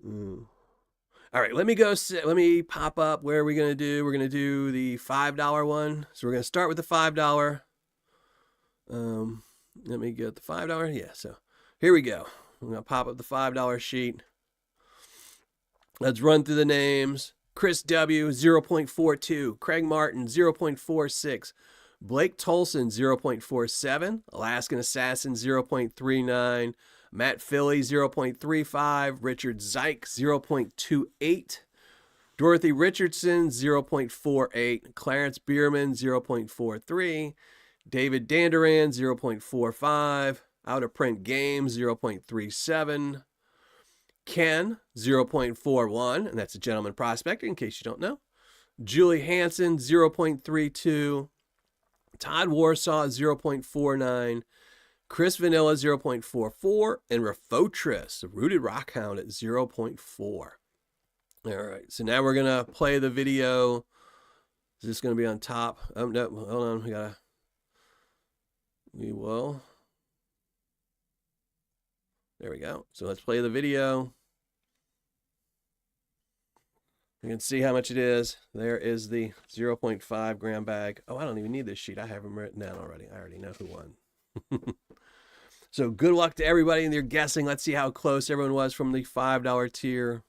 mm. All right, let me go. Let me pop up. Where are we gonna do? We're gonna do the $5 one. So we're gonna start with the $5. Let me get the $5. Yeah. So here we go. I'm gonna pop up the $5 sheet. Let's run through the names. Chris W, 0.42. Craig Martin, 0.46. Blake Tolson, 0.47. Alaskan Assassin, 0.39. Matt Philly, 0.35. Richard Zeich, 0.28. Dorothy Richardson, 0.48. Clarence Bierman, 0.43. David Danduran, 0.45. Out of Print Games, 0.37. Ken, 0.41, and that's a gentleman prospector, in case you don't know. Julie Hansen, 0.32. Todd Warsaw, 0.49. Chris Vanilla, 0.44. And Refotris, a Rooted Rockhound, at 0.4. All right, so now we're going to play the video. Is this going to be on top? Oh, no, hold on. We will. There we go. So let's play the video. You can see how much it is. There is the 0.5 gram bag. Oh, I don't even need this sheet. I have them written down already. I already know who won. So good luck to everybody in their guessing. Let's see how close everyone was from the $5 tier.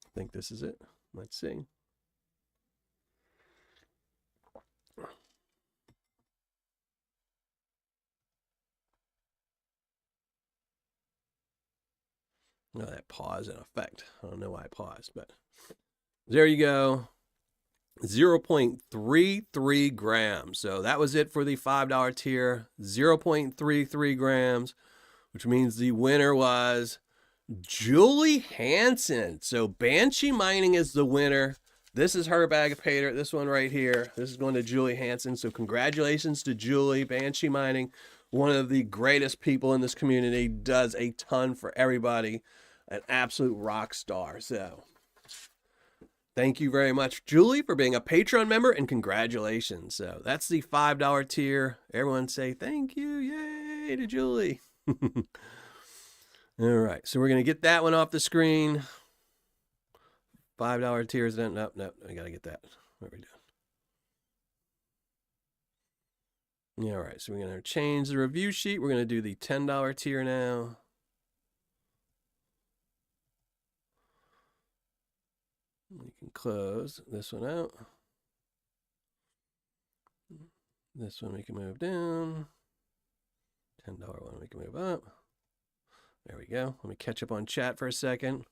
I think this is it. Let's see. Oh, that pause in effect. I don't know why I paused, but there you go. 0.33 grams. So that was it for the $5 tier. 0.33 grams, which means the winner was Julie Hansen. So Banshee Mining is the winner. This is her bag of Paydirt. This one right here. This is going to Julie Hansen. So congratulations to Julie. Banshee Mining, one of the greatest people in this community, does a ton for everybody. An absolute rock star. So thank you very much, Julie, for being a Patreon member, and congratulations. So that's the $5 tier. Everyone say thank you. Yay to Julie. All right, so we're going to get that one off the screen. $5 tiers. Nope. I got to get that. What are we doing? All right, so we're going to change the review sheet. We're going to do the $10 tier now. We can close this one out. This one we can move down. $10 one we can move up. There we go. Let me catch up on chat for a second.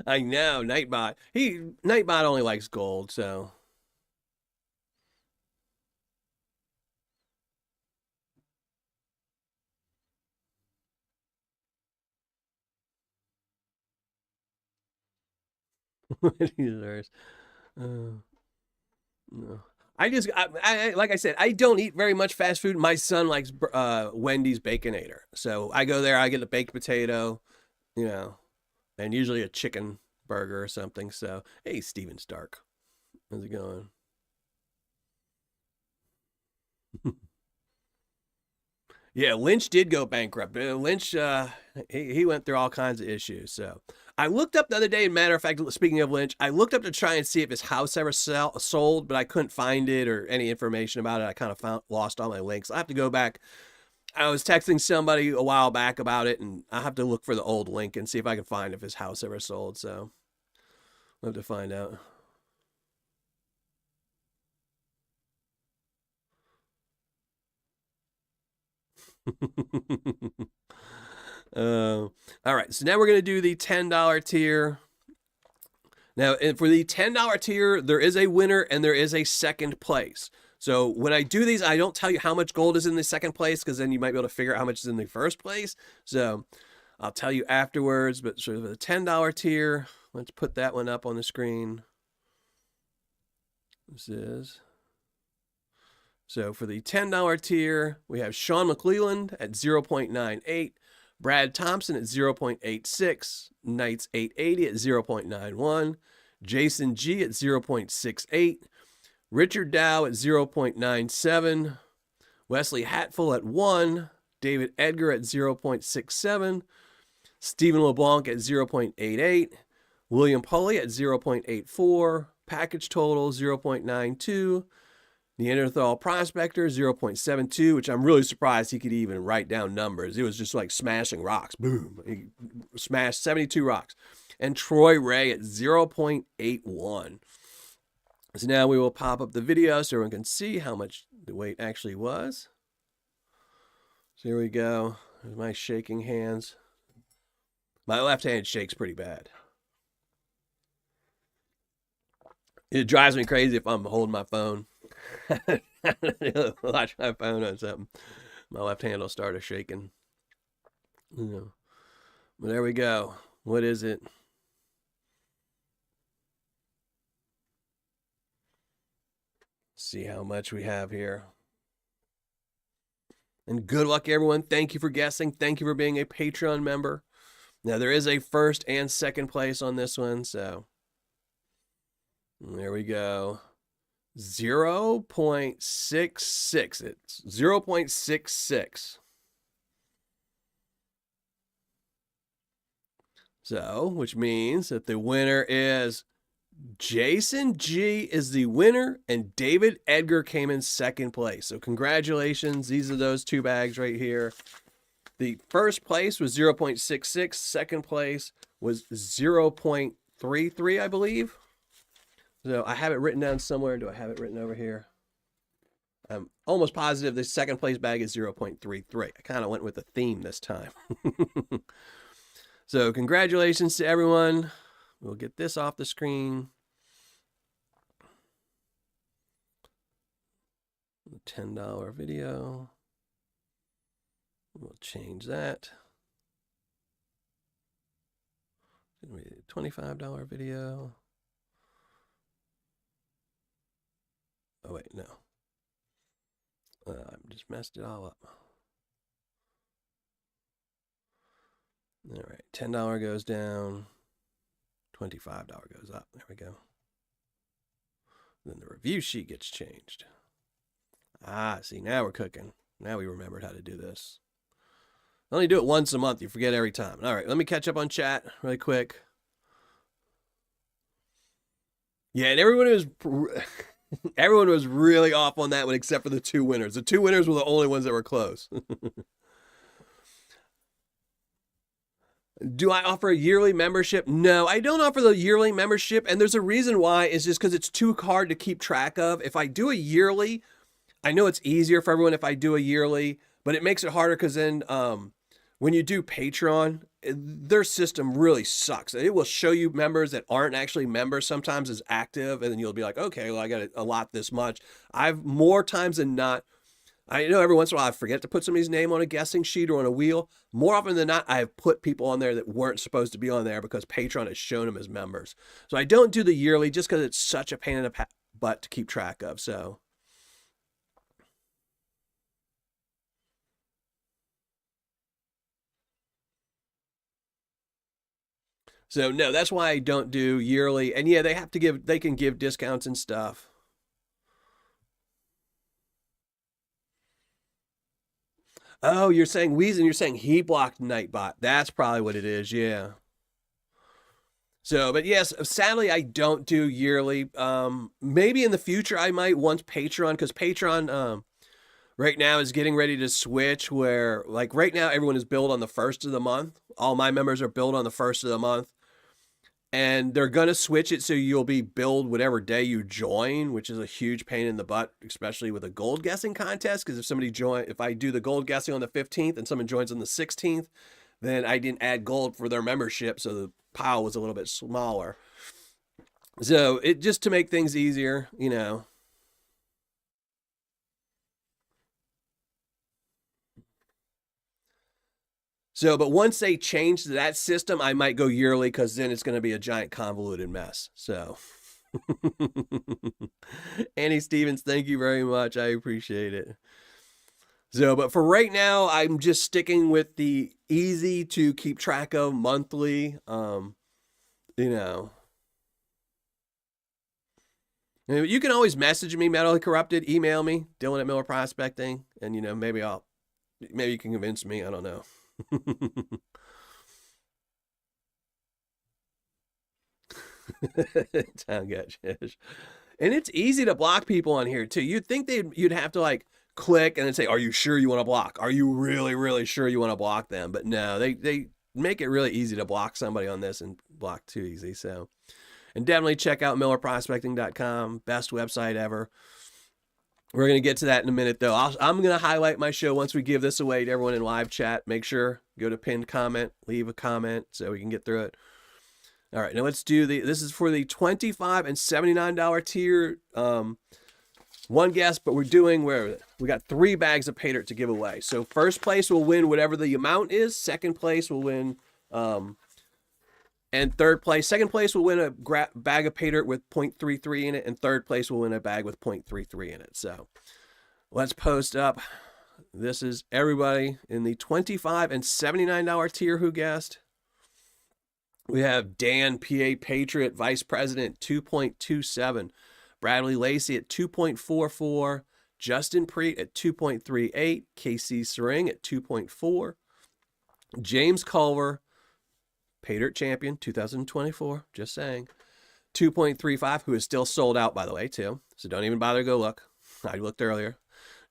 I know, Nightbot. Nightbot only likes gold, so. No. Like I said, I don't eat very much fast food. My son likes Wendy's Baconator, so I go there. I get a baked potato, and usually a chicken burger or something. So, hey, Steven Stark, how's it going? Yeah, Lynch did go bankrupt. Lynch, he went through all kinds of issues. So I looked up the other day. Matter of fact, speaking of Lynch, I looked up to try and see if his house ever sold, but I couldn't find it or any information about it. I kind of lost all my links. I have to go back. I was texting somebody a while back about it, and I have to look for the old link and see if I can find if his house ever sold. So we'll have to find out. All right, so now we're going to do the $10 tier. Now, for the $10 tier, there is a winner and there is a second place. So when I do these, I don't tell you how much gold is in the second place because then you might be able to figure out how much is in the first place. So I'll tell you afterwards. But for the $10 tier, let's put that one up on the screen. This is. So for the $10 tier, we have Sean McClelland at 0.98, Brad Thompson at 0.86, Knights 880 at 0.91, Jason G at 0.68, Richard Dow at 0.97, Wesley Hatfull at 1, David Edgar at 0.67, Stephen LeBlanc at 0.88, William Pulley at 0.84, package total 0.92, Neanderthal Prospector 0.72, which I'm really surprised he could even write down numbers. It was just like smashing rocks. Boom. He smashed 72 rocks. And Troy Ray at 0.81. So now we will pop up the video so everyone can see how much the weight actually was. So here we go. There's my shaking hands. My left hand shakes pretty bad. It drives me crazy if I'm holding my phone. Watch my phone on something. My left hand will start shaking. But there we go. What is it? See how much we have here. And good luck, everyone. Thank you for guessing. Thank you for being a Patreon member. Now, there is a first and second place on this one, so there we go. 0.66. It's 0.66. So, which means that the winner is Jason G is the winner, and David Edgar came in second place. So congratulations. These are those two bags right here. The first place was 0.66. Second place was 0.33, I believe. So I have it written down somewhere. Do I have it written over here? I'm almost positive the second place bag is 0.33. I kind of went with the theme this time. So congratulations to everyone. We'll get this off the screen. The $10 video. We'll change that. $25 video. Oh, wait, no. I just messed it all up. All right, $10 goes down. $25 goes up. There we go. Then the review sheet gets changed. Ah, see, now we're cooking. Now we remembered how to do this. I only do it once a month. You forget every time. All right, let me catch up on chat really quick. Yeah, and everyone was really off on that one except for the two winners. The two winners were the only ones that were close. Do I offer a yearly membership? No, I don't offer the yearly membership, and there's a reason why. It's just because it's too hard to keep track of. If I do a yearly, I know it's easier for everyone if I do a yearly, but it makes it harder because then when you do Patreon, their system really sucks. It will show you members that aren't actually members sometimes as active, and then you'll be like, okay, well, I got to allot this much. I've more times than not, I know every once in a while I forget to put somebody's name on a guessing sheet or on a wheel. More often than not, I have put people on there that weren't supposed to be on there because Patreon has shown them as members. So I don't do the yearly just because it's such a pain in the butt to keep track of. So no, that's why I don't do yearly. And yeah, they can give discounts and stuff. Oh, you're saying Weezen, you're saying he blocked Nightbot. That's probably what it is. Yeah. So, but yes, sadly, I don't do yearly. Maybe in the future I might once Patreon, because Patreon right now is getting ready to switch. Where like right now everyone is billed on the first of the month. All my members are billed on the first of the month, and they're gonna switch it so you'll be billed whatever day you join, which is a huge pain in the butt, especially with a gold guessing contest. Because if I do the gold guessing on the 15th and someone joins on the 16th, then I didn't add gold for their membership, so the pile was a little bit smaller. So it just to make things easier, you know. So, but once they change that system, I might go yearly because then it's going to be a giant convoluted mess. So, Annie Stevens, thank you very much. I appreciate it. So, but for right now, I'm just sticking with the easy to keep track of monthly. You know, you can always message me, Mentally Corrupted, email me, Dylan at Miller Prospecting, and maybe you can convince me. I don't know. Town got shish. And it's easy to block people on here too. You'd have to like click and then say, "Are you sure you want to block? Are you really, really sure you want to block them?" But no, they make it really easy to block somebody on this and block too easy. So, and definitely check out millerprospecting.com, best website ever. We're gonna get to that in a minute though. I'm gonna highlight my show once we give this away to everyone in live chat. Make sure go to pinned comment, leave a comment so we can get through it. All right, now let's do this is for the $25 and $79 tier. One guess, but we're doing where we got 3 bags of Paydirt to give away. So first place will win whatever the amount is. Second place will win, and second place will win a bag of Paydirt with 0.33 in it, and third place will win a bag with 0.33 in it. So let's post up. This is everybody in the $25 and $79 tier who guessed. We have Dan, PA Patriot, Vice President, 2.27. Bradley Lacey at 2.44. Justin Preet at 2.38. KC Sering at 2.4. James Culver, Paydirt champion, 2024, just saying, 2.35, who is still sold out, by the way, too. So don't even bother to go look. I looked earlier.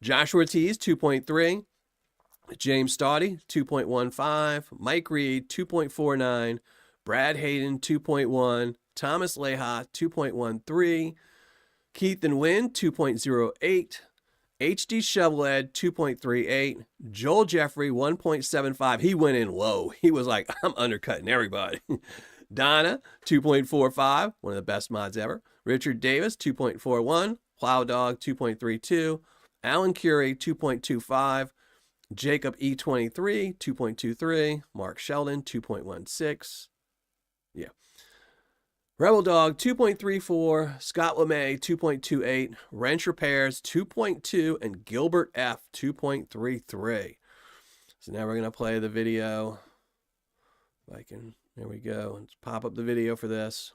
Joshua Ortiz, 2.3. James Staudy, 2.15. Mike Reed, 2.49. Brad Hayden, 2.1. Thomas Leha, 2.13. Keith and Wynn, 2.08. HD Shovelhead, 2.38. Joel Jeffrey, 1.75. He went in low. He was like, I'm undercutting everybody. Donna, 2.45. One of the best mods ever. Richard Davis, 2.41. Plow Dog, 2.32. Alan Curie, 2.25. Jacob E23, 2.23. Mark Sheldon, 2.16. Yeah. Rebel Dog, 2.34. Scott LeMay, 2.28. Wrench Repairs, 2.2. And Gilbert F, 2.33. So now we're going to play the video. If I can, there we go. Let's pop up the video for this.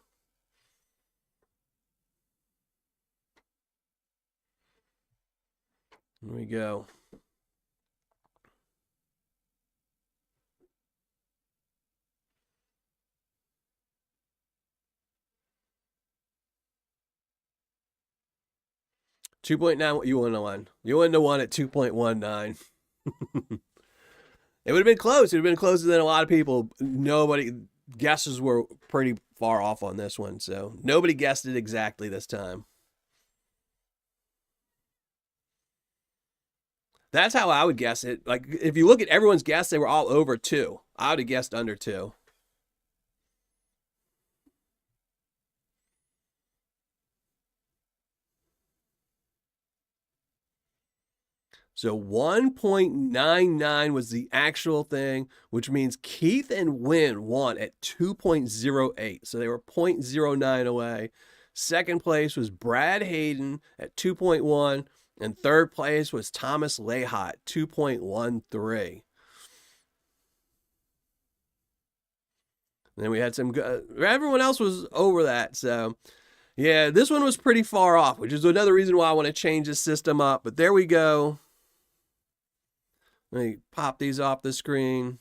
Here we go. 2.9, you wouldn't have won. You wouldn't have won at 2.19. It would have been close. It would have been closer than a lot of people. Nobody guesses were pretty far off on this one, so nobody guessed it exactly this time. That's how I would guess it. Like, if you look at everyone's guess, they were all over 2. I would have guessed under 2. So 1.99 was the actual thing, which means Keith and Wynn won at 2.08. So they were 0.09 away. Second place was Brad Hayden at 2.1. And third place was Thomas Lahot, 2.13. And then we had some, everyone else was over that. So yeah, this one was pretty far off, which is another reason why I want to change this system up. But there we go. Let me pop these off the screen.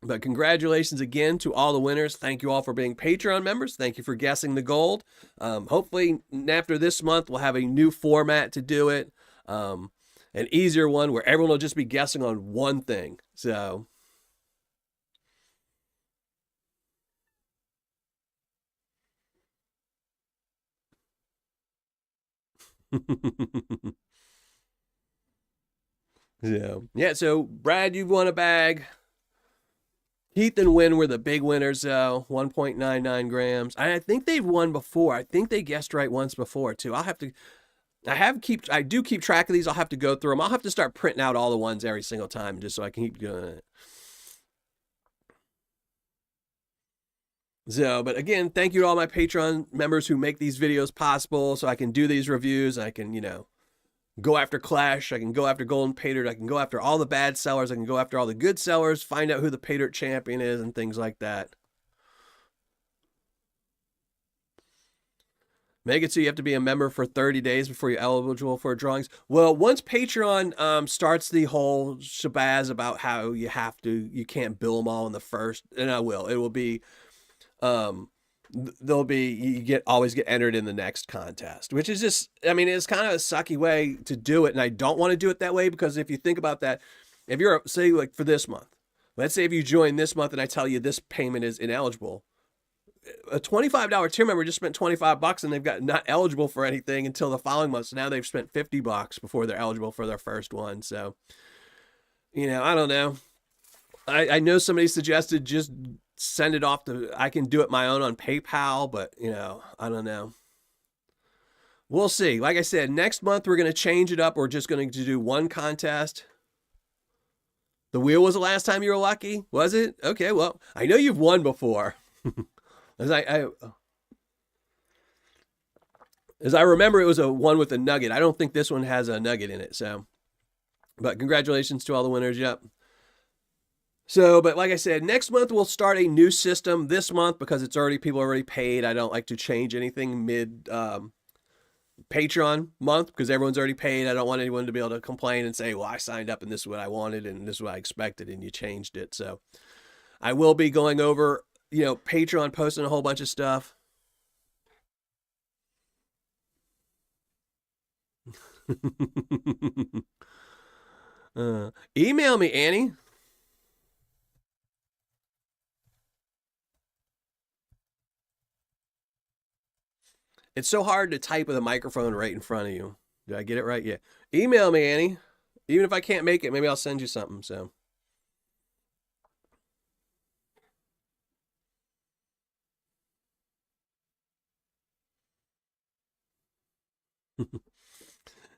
But congratulations again to all the winners. Thank you all for being Patreon members. Thank you for guessing the gold. Hopefully after this month, we'll have a new format to do it. An easier one where everyone will just be guessing on one thing. So yeah, so Brad, you've won a bag. Heath and Wynn were the big winners, though. 1.99 grams. I think they've won before. I think they guessed right once before, too. I do keep track of these. I'll have to go through them. I'll have to start printing out all the ones every single time just so I can keep doing it. So, but again, thank you to all my Patreon members who make these videos possible so I can do these reviews. I can, go after Clash. I can go after Golden Paydirt. I can go after all the bad sellers. I can go after all the good sellers, find out who the Paydirt champion is and things like that. Make it so you have to be a member for 30 days before you're eligible for drawings. Well, once Patreon starts the whole shabazz about how you can't bill them all in the first, and I will. It will be, always get entered in the next contest, which is just, it's kind of a sucky way to do it. And I don't want to do it that way because if you think about that, if you're, say, like for this month, let's say if you join this month and I tell you this payment is ineligible, a $25 tier member just spent $25 and they've got not eligible for anything until the following month. So now they've spent $50 before they're eligible for their first one. So, I don't know. I know somebody suggested just send it off I can do it my own on PayPal, but I don't know. We'll see. Like I said, next month we're going to change it up. We're just going to do one contest. The wheel was the last time you were lucky, was it? Okay, well, I know you've won before. As I remember, it was a one with a nugget. I don't think this one has a nugget in it. So, but congratulations to all the winners. Yep. So, but like I said, next month we'll start a new system. This month, because people are already paid, I don't like to change anything mid Patreon month because everyone's already paid. I don't want anyone to be able to complain and say, well, I signed up and this is what I wanted and this is what I expected and you changed it. So I will be going over, Patreon, posting a whole bunch of stuff. Email me, Annie. It's so hard to type with a microphone right in front of you. Did I get it right? Yeah. Email me, Annie. Even if I can't make it, maybe I'll send you something. So.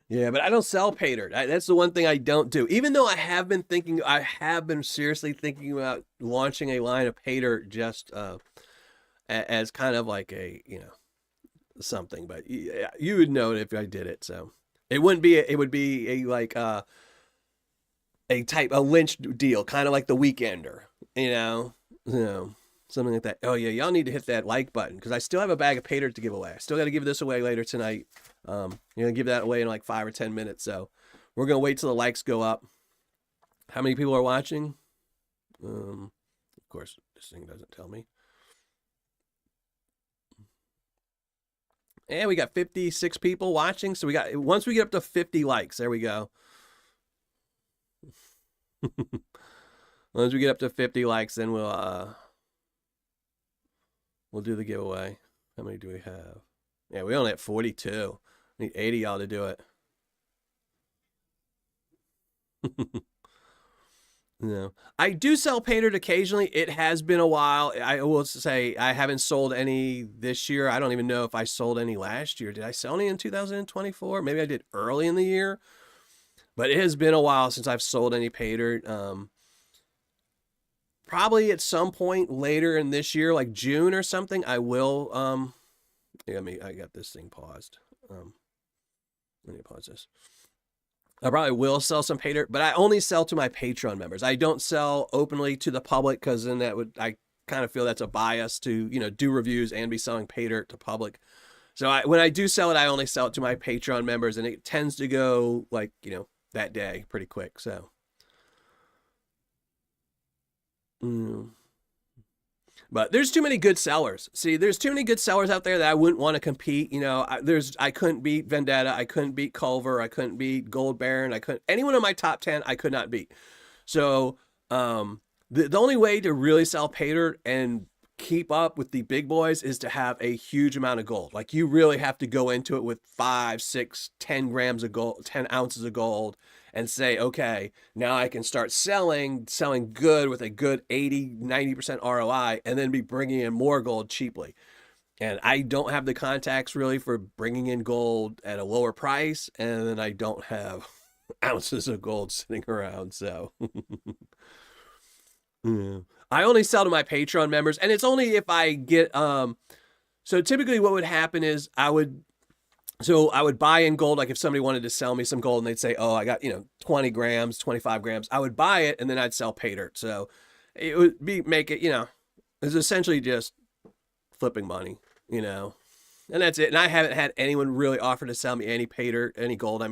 Yeah, but I don't sell Paydirt. That's the one thing I don't do. Even though I have been seriously thinking about launching a line of Paydirt just as kind of like a, something. But you would know it if I did it. So it would be a Lynch deal, kind of like the Weekender, something like that. Oh yeah, y'all need to hit that like button because I still have a bag of Paydirt to give away. I still got to give this away later tonight. Give that away in like 5 or 10 minutes. So we're gonna wait till the likes go up. How many people are watching? Of course, this thing doesn't tell me. And we got 56 people watching. So once we get up to 50 likes, there we go. Once we get up to 50 likes, then we'll do the giveaway. How many do we have? Yeah, we only have 42. We need 80 y'all to do it. No. I do sell Paydirt occasionally. It has been a while. I will say I haven't sold any this year. I don't even know if I sold any last year. Did I sell any in 2024? Maybe I did early in the year. But it has been a while since I've sold any Paydirt. Probably at some point later in this year, like June or something, I will. I got this thing paused. Let me pause this. I probably will sell some Paydirt, but I only sell to my Patreon members. I don't sell openly to the public because then I kind of feel that's a bias to, do reviews and be selling Paydirt to public. So when I do sell it, I only sell it to my Patreon members, and it tends to go like, that day pretty quick. So. But there's too many good sellers. See, there's too many good sellers out there that I wouldn't want to compete. I couldn't beat Vendetta. I couldn't beat Culver. I couldn't beat Gold Baron. Anyone in my top 10, I could not beat. So the only way to really sell Paydirt and keep up with the big boys is to have a huge amount of gold. Like you really have to go into it with 5, 6, 10 grams of gold, 10 ounces of gold, and say, okay, now I can start selling good with a good 80, 90% ROI, and then be bringing in more gold cheaply. And I don't have the contacts really for bringing in gold at a lower price, and then I don't have ounces of gold sitting around, so. Yeah. I only sell to my Patreon members, and it's only if I get, so typically what would happen is I would buy in gold. Like if somebody wanted to sell me some gold and they'd say, oh, I got, 20 grams, 25 grams, I would buy it and then I'd sell Paydirt. So it would it's essentially just flipping money, and that's it. And I haven't had anyone really offer to sell me any Paydirt, any gold,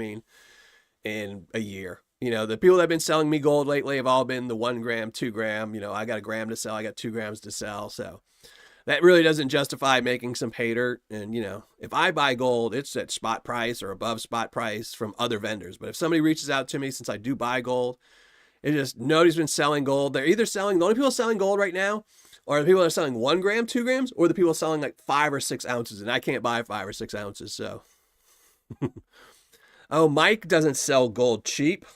in a year. The people that have been selling me gold lately have all been the 1 gram, 2 gram, I got a gram to sell, I got 2 grams to sell. So that really doesn't justify making some Paydirt. And, if I buy gold, it's at spot price or above spot price from other vendors. But if somebody reaches out to me, since I do buy gold, it just, nobody's been selling gold. They're either the only people selling gold right now are the people that are selling 1 gram, 2 grams, or the people selling like 5 or 6 ounces. And I can't buy 5 or 6 ounces. So, oh, Mike doesn't sell gold cheap.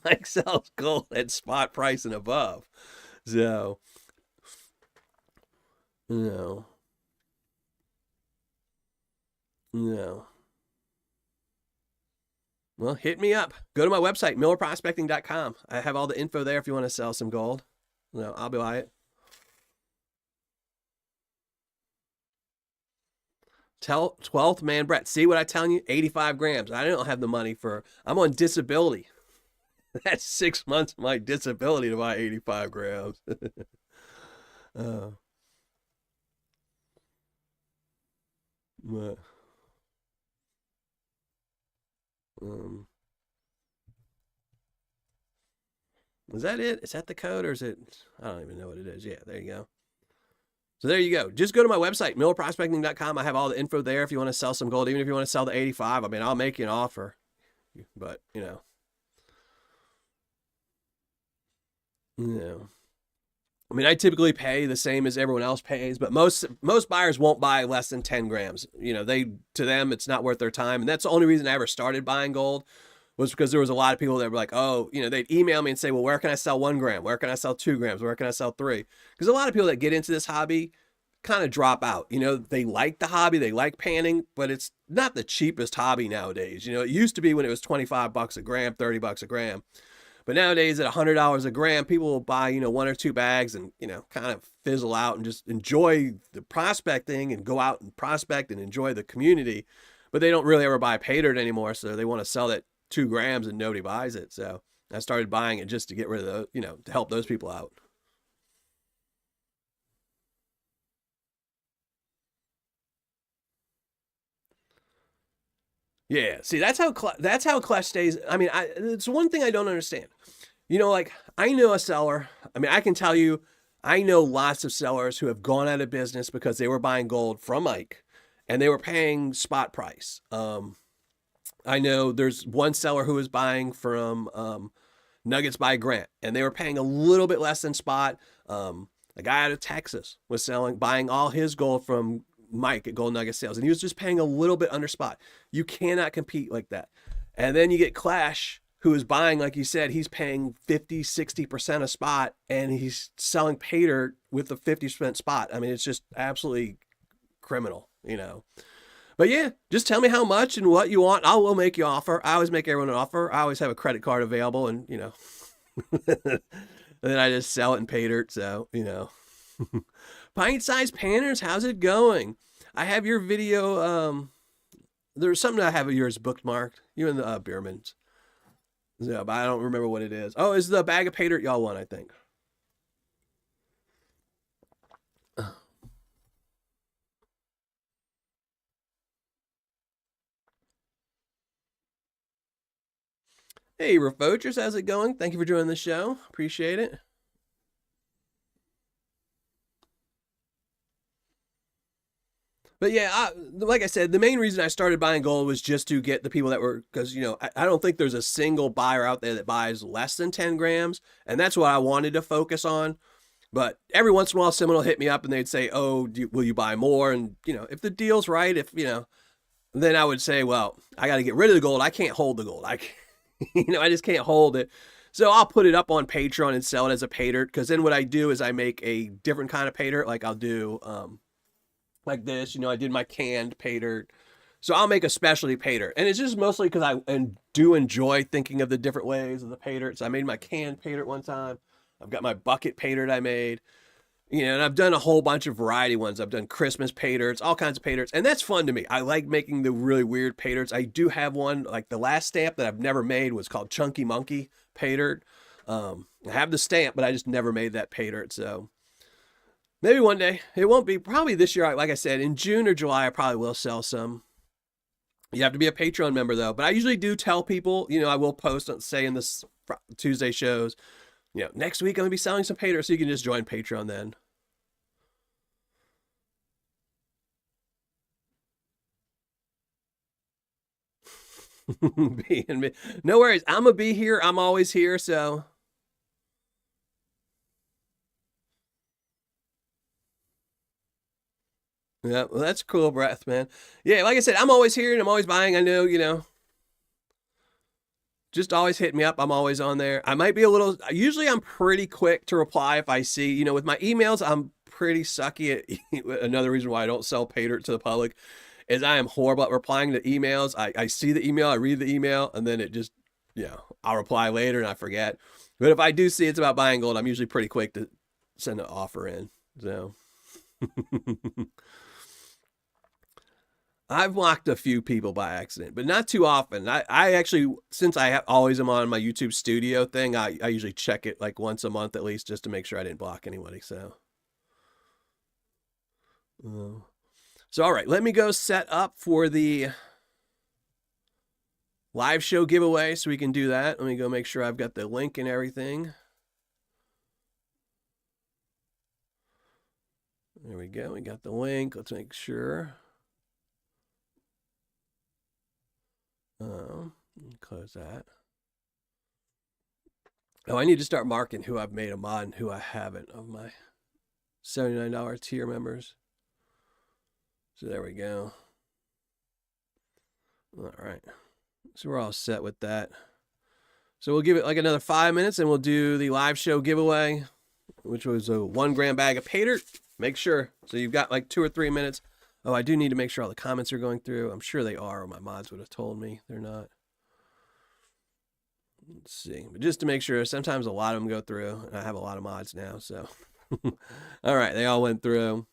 Mike sells gold at spot price and above. So, no. Well, hit me up. Go to my website, millerprospecting.com. I have all the info there if you want to sell some gold. I'll buy it. 12th man, Brett. See what I'm telling you? 85 grams. I don't have the money I'm on disability. That's 6 months of my disability to buy 85 grams. What? Is that it? Is that the code or is it? I don't even know what it is. Yeah, there you go. So there you go. Just go to my website, millerprospecting.com. I have all the info there if you want to sell some gold, even if you want to sell the 85. I'll make you an offer. But, I typically pay the same as everyone else pays, but most buyers won't buy less than 10 grams. To them, it's not worth their time. And that's the only reason I ever started buying gold was because there was a lot of people that were like, oh, they'd email me and say, well, where can I sell 1 gram? Where can I sell 2 grams? Where can I sell 3? Because a lot of people that get into this hobby kind of drop out. They like the hobby, they like panning, but it's not the cheapest hobby nowadays. It used to be when it was 25 bucks a gram, 30 bucks a gram. But nowadays at $100 a gram, people will buy, 1 or 2 bags and, kind of fizzle out and just enjoy the prospecting and go out and prospect and enjoy the community. But they don't really ever buy Paydirt anymore. So they want to sell that 2 grams and nobody buys it. So I started buying it just to get rid of those, to help those people out. Yeah, see, that's how Clash stays. It's one thing I don't understand. Like I know a seller. I can tell you, I know lots of sellers who have gone out of business because they were buying gold from Mike, and they were paying spot price. I know there's one seller who was buying from Nuggets by Grant, and they were paying a little bit less than spot. A guy out of Texas was buying all his gold from Mike at Gold Nugget Sales, and he was just paying a little bit under spot. You cannot compete like that. And then you get Clash, who is buying, like you said, he's paying 50, 60% of spot, and he's selling Paydirt with a 50% spot. I mean, it's just absolutely criminal, you know. But yeah, just tell me how much and what you want. I will make you an offer. I always make everyone an offer. I always have a credit card available, and, you know, and then I just sell it in Paydirt. So, you know, pint-sized panners, how's it going? I have your video. There's something I have of yours bookmarked. You and the Beermans. Yeah, but I don't remember what it is. Oh, it's the bag of Paydirt y'all won, I think. Hey, Refoachers, how's it going? Thank you for joining the show. Appreciate it. But yeah, like I said, the main reason I started buying gold was just to get the people that were, because, you know, I don't think there's a single buyer out there that buys less than 10 grams. And that's what I wanted to focus on. But every once in a while, someone will hit me up and they'd say, oh, will you buy more? And, you know, if the deal's right, if, you know, then I would say, well, I got to get rid of the gold. I can't hold the gold. You know, I just can't hold it. So I'll put it up on Patreon and sell it as a Paydirt, because then what I do is I make a different kind of Paydirt. Like I'll do like this, you know, I did my canned Paydirt. So I'll make a specialty Paydirt. And it's just mostly because I do enjoy thinking of the different ways of the Paydirt. So I made my canned Paydirt one time. I've got my bucket Paydirt I made. You know, and I've done a whole bunch of variety ones. I've done Christmas Paydirts, all kinds of Paydirts, and that's fun to me. I like making the really weird Paydirts. I do have one, like the last stamp that I've never made was called Chunky Monkey Paydirt. I have the stamp, but I just never made that Paydirt, so maybe one day. It won't be, probably this year, like I said, in June or July, I probably will sell some. You have to be a Patreon member, though, but I usually do tell people, you know, I will post, say, in this Tuesday shows, you know, next week I'm going to be selling some Paydirt, so you can just join Patreon then. No worries. I'm going to be here. I'm always here, so. Yeah, well, that's cool, Breath, man. Yeah, like I said, I'm always here and I'm always buying. I know, you know. Just always hit me up. I'm always on there. I might be a little, usually I'm pretty quick to reply if I see, you know, with my emails, I'm pretty sucky at, another reason why I don't sell Paydirt to the public is I am horrible at replying to emails. I see the email, I read the email, and then it just, you know, I'll reply later and I forget. But if I do see it's about buying gold, I'm usually pretty quick to send an offer in. So I've blocked a few people by accident, but not too often. I actually, since I always am on my YouTube studio thing, I usually check it like once a month at least just to make sure I didn't block anybody. So, all right, let me go set up for the live show giveaway so we can do that. Let me go make sure I've got the link and everything. There we go. We got the link. Let's make sure. Close that. Oh, I need to start marking who I've made a mod and who I haven't of my $79 tier members. So there we go. All right. So we're all set with that. So we'll give it like another 5 minutes and we'll do the live show giveaway, which was a 1 gram bag of Paydirt. Make sure. So you've got like 2 or 3 minutes. Oh, I do need to make sure all the comments are going through. I'm sure they are, or my mods would have told me they're not. Let's see. But just to make sure, sometimes a lot of them go through, and I have a lot of mods now, so. All right, they all went through.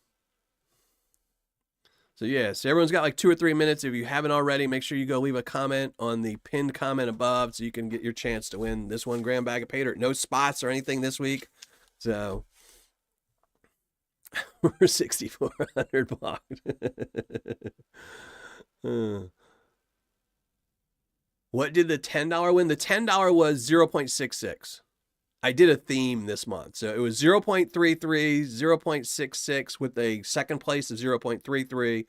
So, yeah, so everyone's got like 2 or 3 minutes. If you haven't already, make sure you go leave a comment on the pinned comment above so you can get your chance to win this 1 gram bag of Paydirt. No spots or anything this week. So. We're 6,400 blocked. What did the $10 win? The $10 was 0.66. I did a theme this month. So it was 0.33, 0.66 with a second place of 0.33.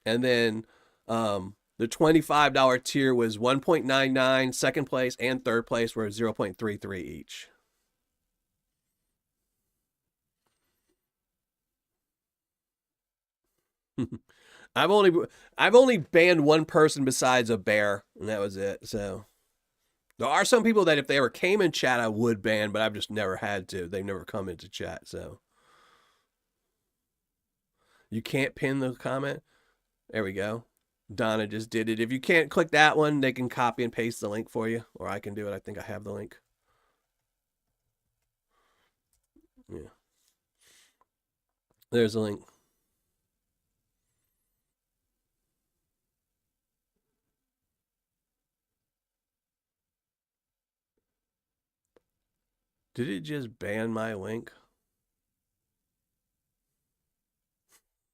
And then the $25 tier was 1.99. Second place and third place were 0.33 each. I've only banned one person besides a bear, and that was it. So there are some people that if they ever came in chat, I would ban, but I've just never had to. They've never come into chat, so you can't pin the comment. There we go. Donna just did it. If you can't click that one, they can copy and paste the link for you, or I can do it. I think I have the link. Yeah. There's a link. Did it just ban my link?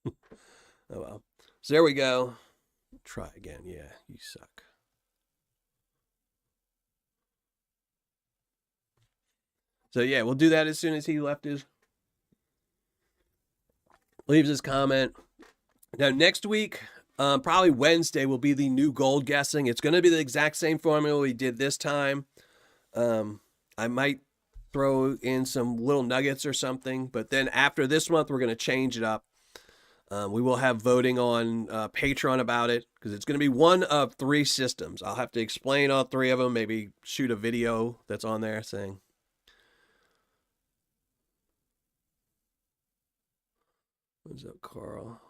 Oh well. So there we go. Try again. Yeah, you suck. So yeah, we'll do that as soon as he leaves his comment. Now next week, probably Wednesday, will be the new gold guessing. It's going to be the exact same formula we did this time. I might throw in some little nuggets or something, but then after this month, we're going to change it up. We will have voting on Patreon about it because it's going to be one of 3 systems. I'll have to explain all 3 of them, maybe shoot a video that's on there saying. What's up, Carl?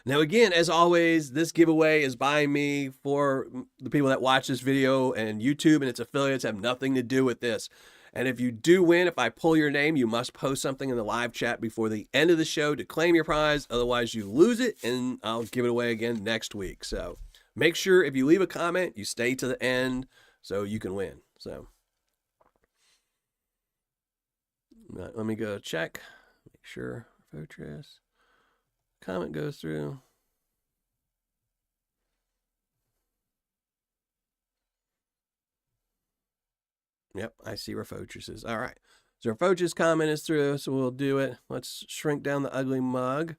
Now, again, as always, this giveaway is by me for the people that watch this video, and YouTube and its affiliates have nothing to do with this. And if you do win, if I pull your name, you must post something in the live chat before the end of the show to claim your prize. Otherwise, you lose it, and I'll give it away again next week. So make sure if you leave a comment, you stay to the end so you can win. So let me go check, make sure Fortress comment goes through. Yep, I see Refocus is. All right. So Refocus comment is through, so we'll do it. Let's shrink down the ugly mug.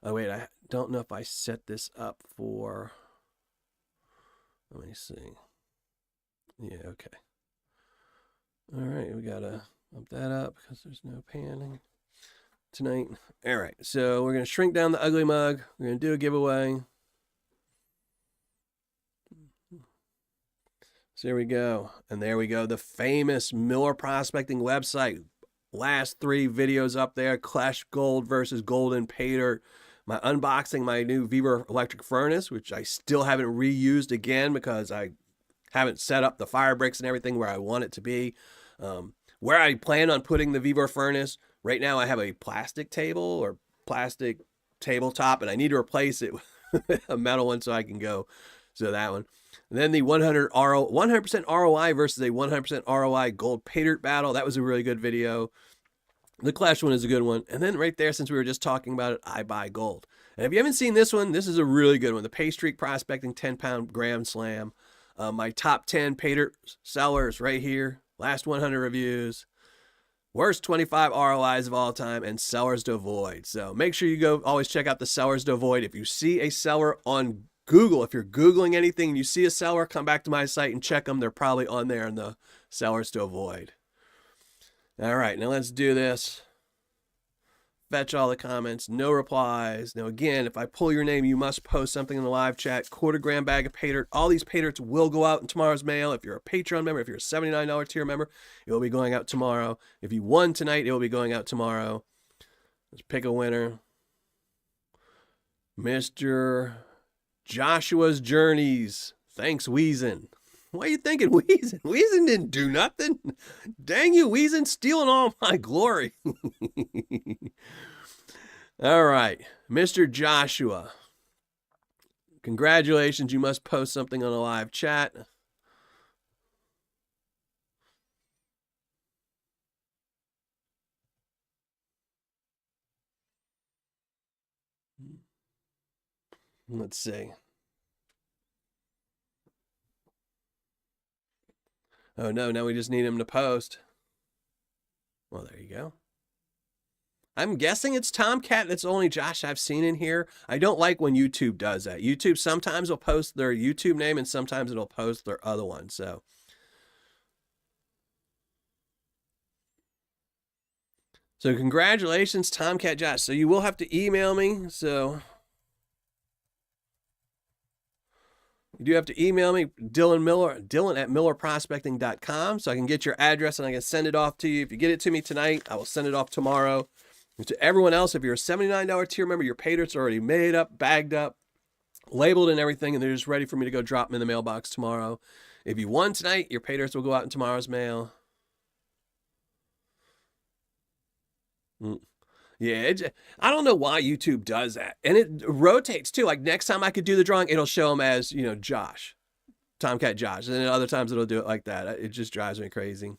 Oh, wait, I don't know if I set this up for... Let me see. Yeah, okay. All right, we got to bump that up because there's no panning tonight. All right, so we're going to shrink down the ugly mug. We're going to do a giveaway. So here we go. And there we go. The famous Miller Prospecting website. Last 3 videos up there. Clash Gold versus Golden Paydirt. My unboxing my new Viva electric furnace, which I still haven't reused again because I haven't set up the fire bricks and everything where I want it to be. Where I plan on putting the Viva furnace, right now I have a plastic table or plastic tabletop, and I need to replace it with a metal one so I can go. So that one. And then the 100% ROI versus a 100% ROI gold Paydirt battle. That was a really good video. The Clash one is a good one. And then right there, since we were just talking about it, I buy gold. And if you haven't seen this one, this is a really good one. The Paystreak Prospecting 10-pound Grand Slam. My top 10 Paydirt sellers right here. Last 100 reviews. Worst 25 ROIs of all time, and sellers to avoid. So make sure you go always check out the sellers to avoid. If you see a seller on Google, if you're Googling anything and you see a seller, come back to my site and check them. They're probably on there in the sellers to avoid. All right, now let's do this. Fetch all the comments, no replies. Now again, if I pull your name, you must post something in the live chat. $1/4 bag of Paydirt. All these Paydirts will go out in tomorrow's mail. If you're a Patreon member, if you're a $79 tier member, it will be going out tomorrow. If you won tonight, it will be going out tomorrow. Let's pick a winner. Mr. Joshua's Journeys. Thanks, Weezin. What are you thinking, Weezin? Weezin didn't do nothing. Dang you, Weezin, stealing all my glory. All right, Mr. Joshua. Congratulations, you must post something on a live chat. Let's see. Oh no, now we just need him to post. Well, there you go. I'm guessing it's Tomcat. That's the only Josh I've seen in here. I don't like when YouTube does that. YouTube sometimes will post their YouTube name and sometimes it'll post their other one. So congratulations, Tomcat Josh. So you will have to email me. So you do have to email me, Dylan at millerprospecting.com, so I can get your address and I can send it off to you. If you get it to me tonight, I will send it off tomorrow. And to everyone else, if you're a $79 tier member, your Paydirt's already made up, bagged up, labeled and everything, and they're just ready for me to go drop them in the mailbox tomorrow. If you won tonight, your Paydirt's will go out in tomorrow's mail. Yeah, I don't know why YouTube does that. And it rotates too. Like next time I could do the drawing, it'll show them as, Josh, Tomcat Josh. And then other times it'll do it like that. It just drives me crazy.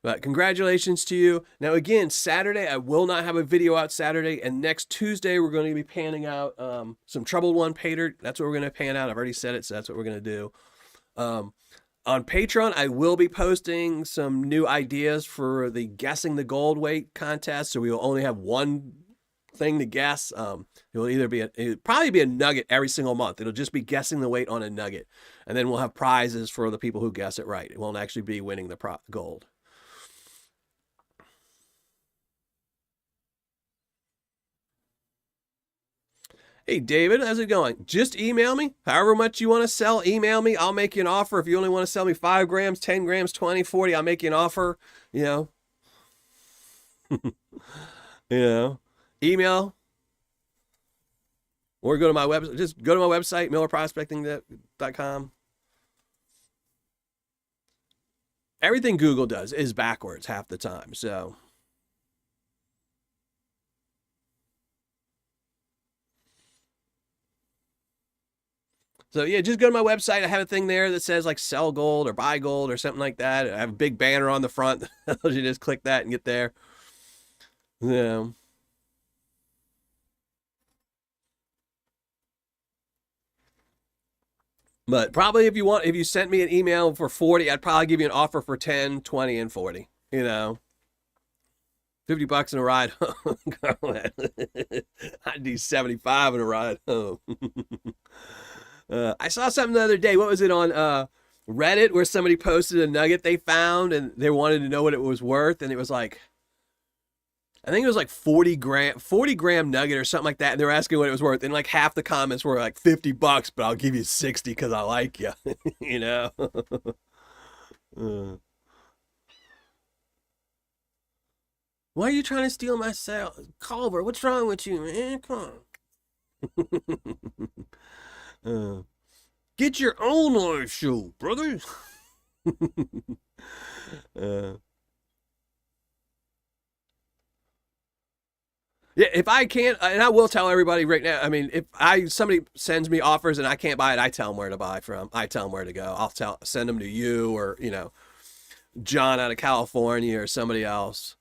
But congratulations to you. Now, again, Saturday, I will not have a video out Saturday. And next Tuesday, we're going to be panning out some Troubled One Paydirt. That's what we're going to pan out. I've already said it, so that's what we're going to do. On Patreon, I will be posting some new ideas for the Guessing the Gold Weight contest. So we will only have one thing to guess. It will it'll probably be a nugget every single month. It'll just be guessing the weight on a nugget. And then we'll have prizes for the people who guess it right. It won't actually be winning the gold. Hey, David, how's it going? Just email me. However much you want to sell, email me. I'll make you an offer. If you only want to sell me 5 grams, 10 grams, 20, 40, I'll make you an offer. Email. Or go to my website. Just go to my website, millerprospecting.com. Everything Google does is backwards half the time, so... So yeah, just go to my website. I have a thing there that says like sell gold or buy gold or something like that. I have a big banner on the front. You just click that and get there. Yeah. But probably if you sent me an email for 40, I'd probably give you an offer for 10, 20, and 40. $50 in a ride home. I'd do 75 in a ride home. I saw something the other day. What was it on Reddit where somebody posted a nugget they found and they wanted to know what it was worth, and it was like, I think it was like 40 gram nugget or something like that, and they were asking what it was worth, and like half the comments were like $50, but I'll give you 60 because I like you. Why are you trying to steal my sale, Culver? What's wrong with you, man? Come on. Get your own live show, brother. Yeah, if I can't, and I will tell everybody right now. I mean, if somebody sends me offers and I can't buy it, I tell them where to buy from. I tell them where to go. I'll send them to you or John out of California or somebody else.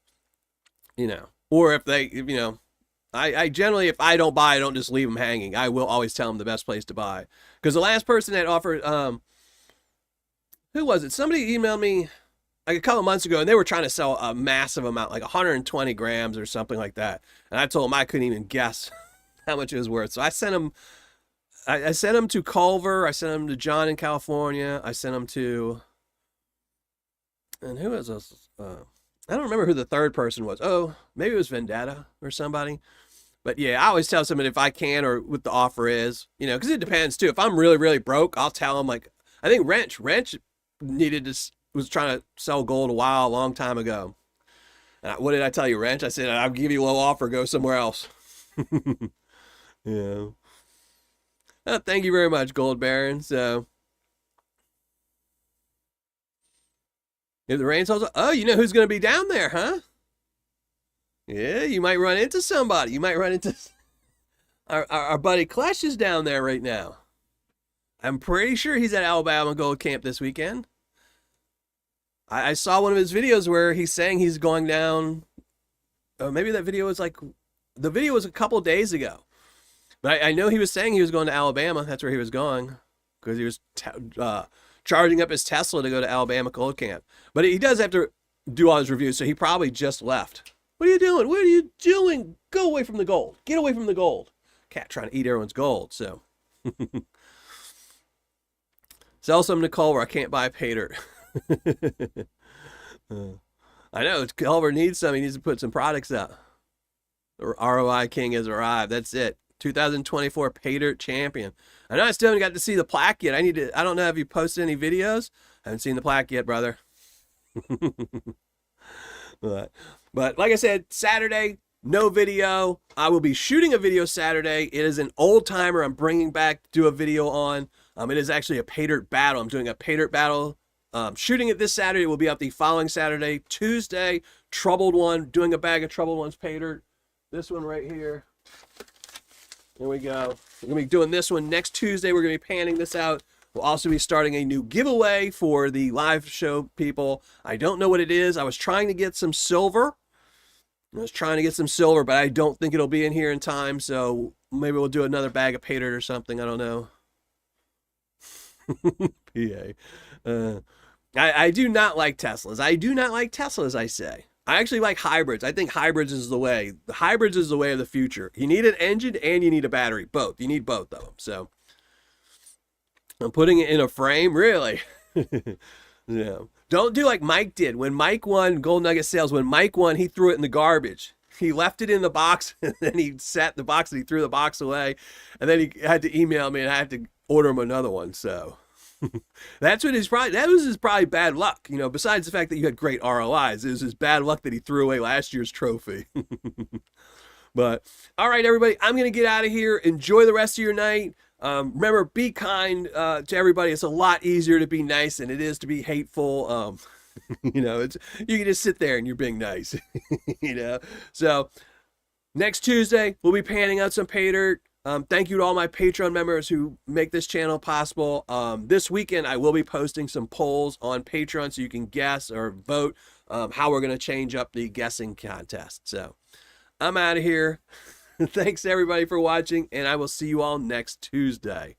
Or if they, I generally, if I don't buy, I don't just leave them hanging. I will always tell them the best place to buy. Because the last person that offered, who was it? Somebody emailed me like a couple months ago, and they were trying to sell a massive amount, like 120 grams or something like that. And I told them I couldn't even guess how much it was worth. So I sent them, I sent them to Culver. I sent them to John in California. I sent them to, and who was this? I don't remember who the third person was. Oh, maybe it was Vendetta or somebody. But yeah, I always tell somebody if I can or what the offer is, because it depends too. If I'm really, really broke, I'll tell them like, I think Wrench was trying to sell gold a long time ago. And what did I tell you, Wrench? I said, I'll give you a low offer, go somewhere else. Yeah. Thank you very much, Gold Baron. So if the rain holds up, oh, you know who's going to be down there, huh? Yeah, you might run into somebody. You might run into our buddy Clash is down there right now. I'm pretty sure he's at Alabama Gold Camp this weekend. I saw one of his videos where he's saying he's going down. Maybe that video was the video was a couple days ago. But I know he was saying he was going to Alabama. That's where he was going. Because he was charging up his Tesla to go to Alabama Gold Camp. But he does have to do all his reviews, so he probably just left. What are you doing? What are you doing? Go away from the gold. Get away from the gold. Cat trying to eat everyone's gold, so. Sell some to Culver. I can't buy Paydirt. I know. Culver needs some. He needs to put some products out. The ROI King has arrived. That's it. 2024 Paydirt champion. I know I still haven't got to see the plaque yet. I don't know if you posted any videos. I haven't seen the plaque yet, brother. But like I said, Saturday, no video. I will be shooting a video Saturday. It is an old timer I'm bringing back to do a video on. It is actually a Paydirt battle. I'm doing a Paydirt battle. Shooting it this Saturday. It will be up the following Saturday. Tuesday, Troubled One. Doing a bag of Troubled Ones Paydirt. This one right here. There we go. We're going to be doing this one next Tuesday. We're going to be panning this out. We'll also be starting a new giveaway for the live show people. I don't know what it is. I was trying to get some silver. But I don't think it'll be in here in time. So maybe we'll do another bag of Paydirt or something. I don't know. PA. I do not like Teslas. I say. I actually like hybrids. I think hybrids is the way. The hybrids is the way of the future. You need an engine and you need a battery. Both. You need both of them. So I'm putting it in a frame. Really? Yeah. Don't do like Mike did. When Mike won Gold Nugget sales, when Mike won, he threw it in the garbage. He left it in the box and then he sat the box and he threw the box away. And then he had to email me and I had to order him another one. So that was his probably bad luck. You know, besides the fact that you had great ROIs, it was his bad luck that he threw away last year's trophy. But all right, everybody, I'm going to get out of here. Enjoy the rest of your night. Remember, be kind to everybody. It's a lot easier to be nice than it is to be hateful. You know, you can just sit there and you're being nice. You know, so next Tuesday we'll be panning out some Paydirt. Thank you to all my Patreon members who make this channel possible. This weekend I will be posting some polls on Patreon so you can guess or vote how we're going to change up the guessing contest. So I'm out of here. Thanks everybody for watching, and I will see you all next Tuesday.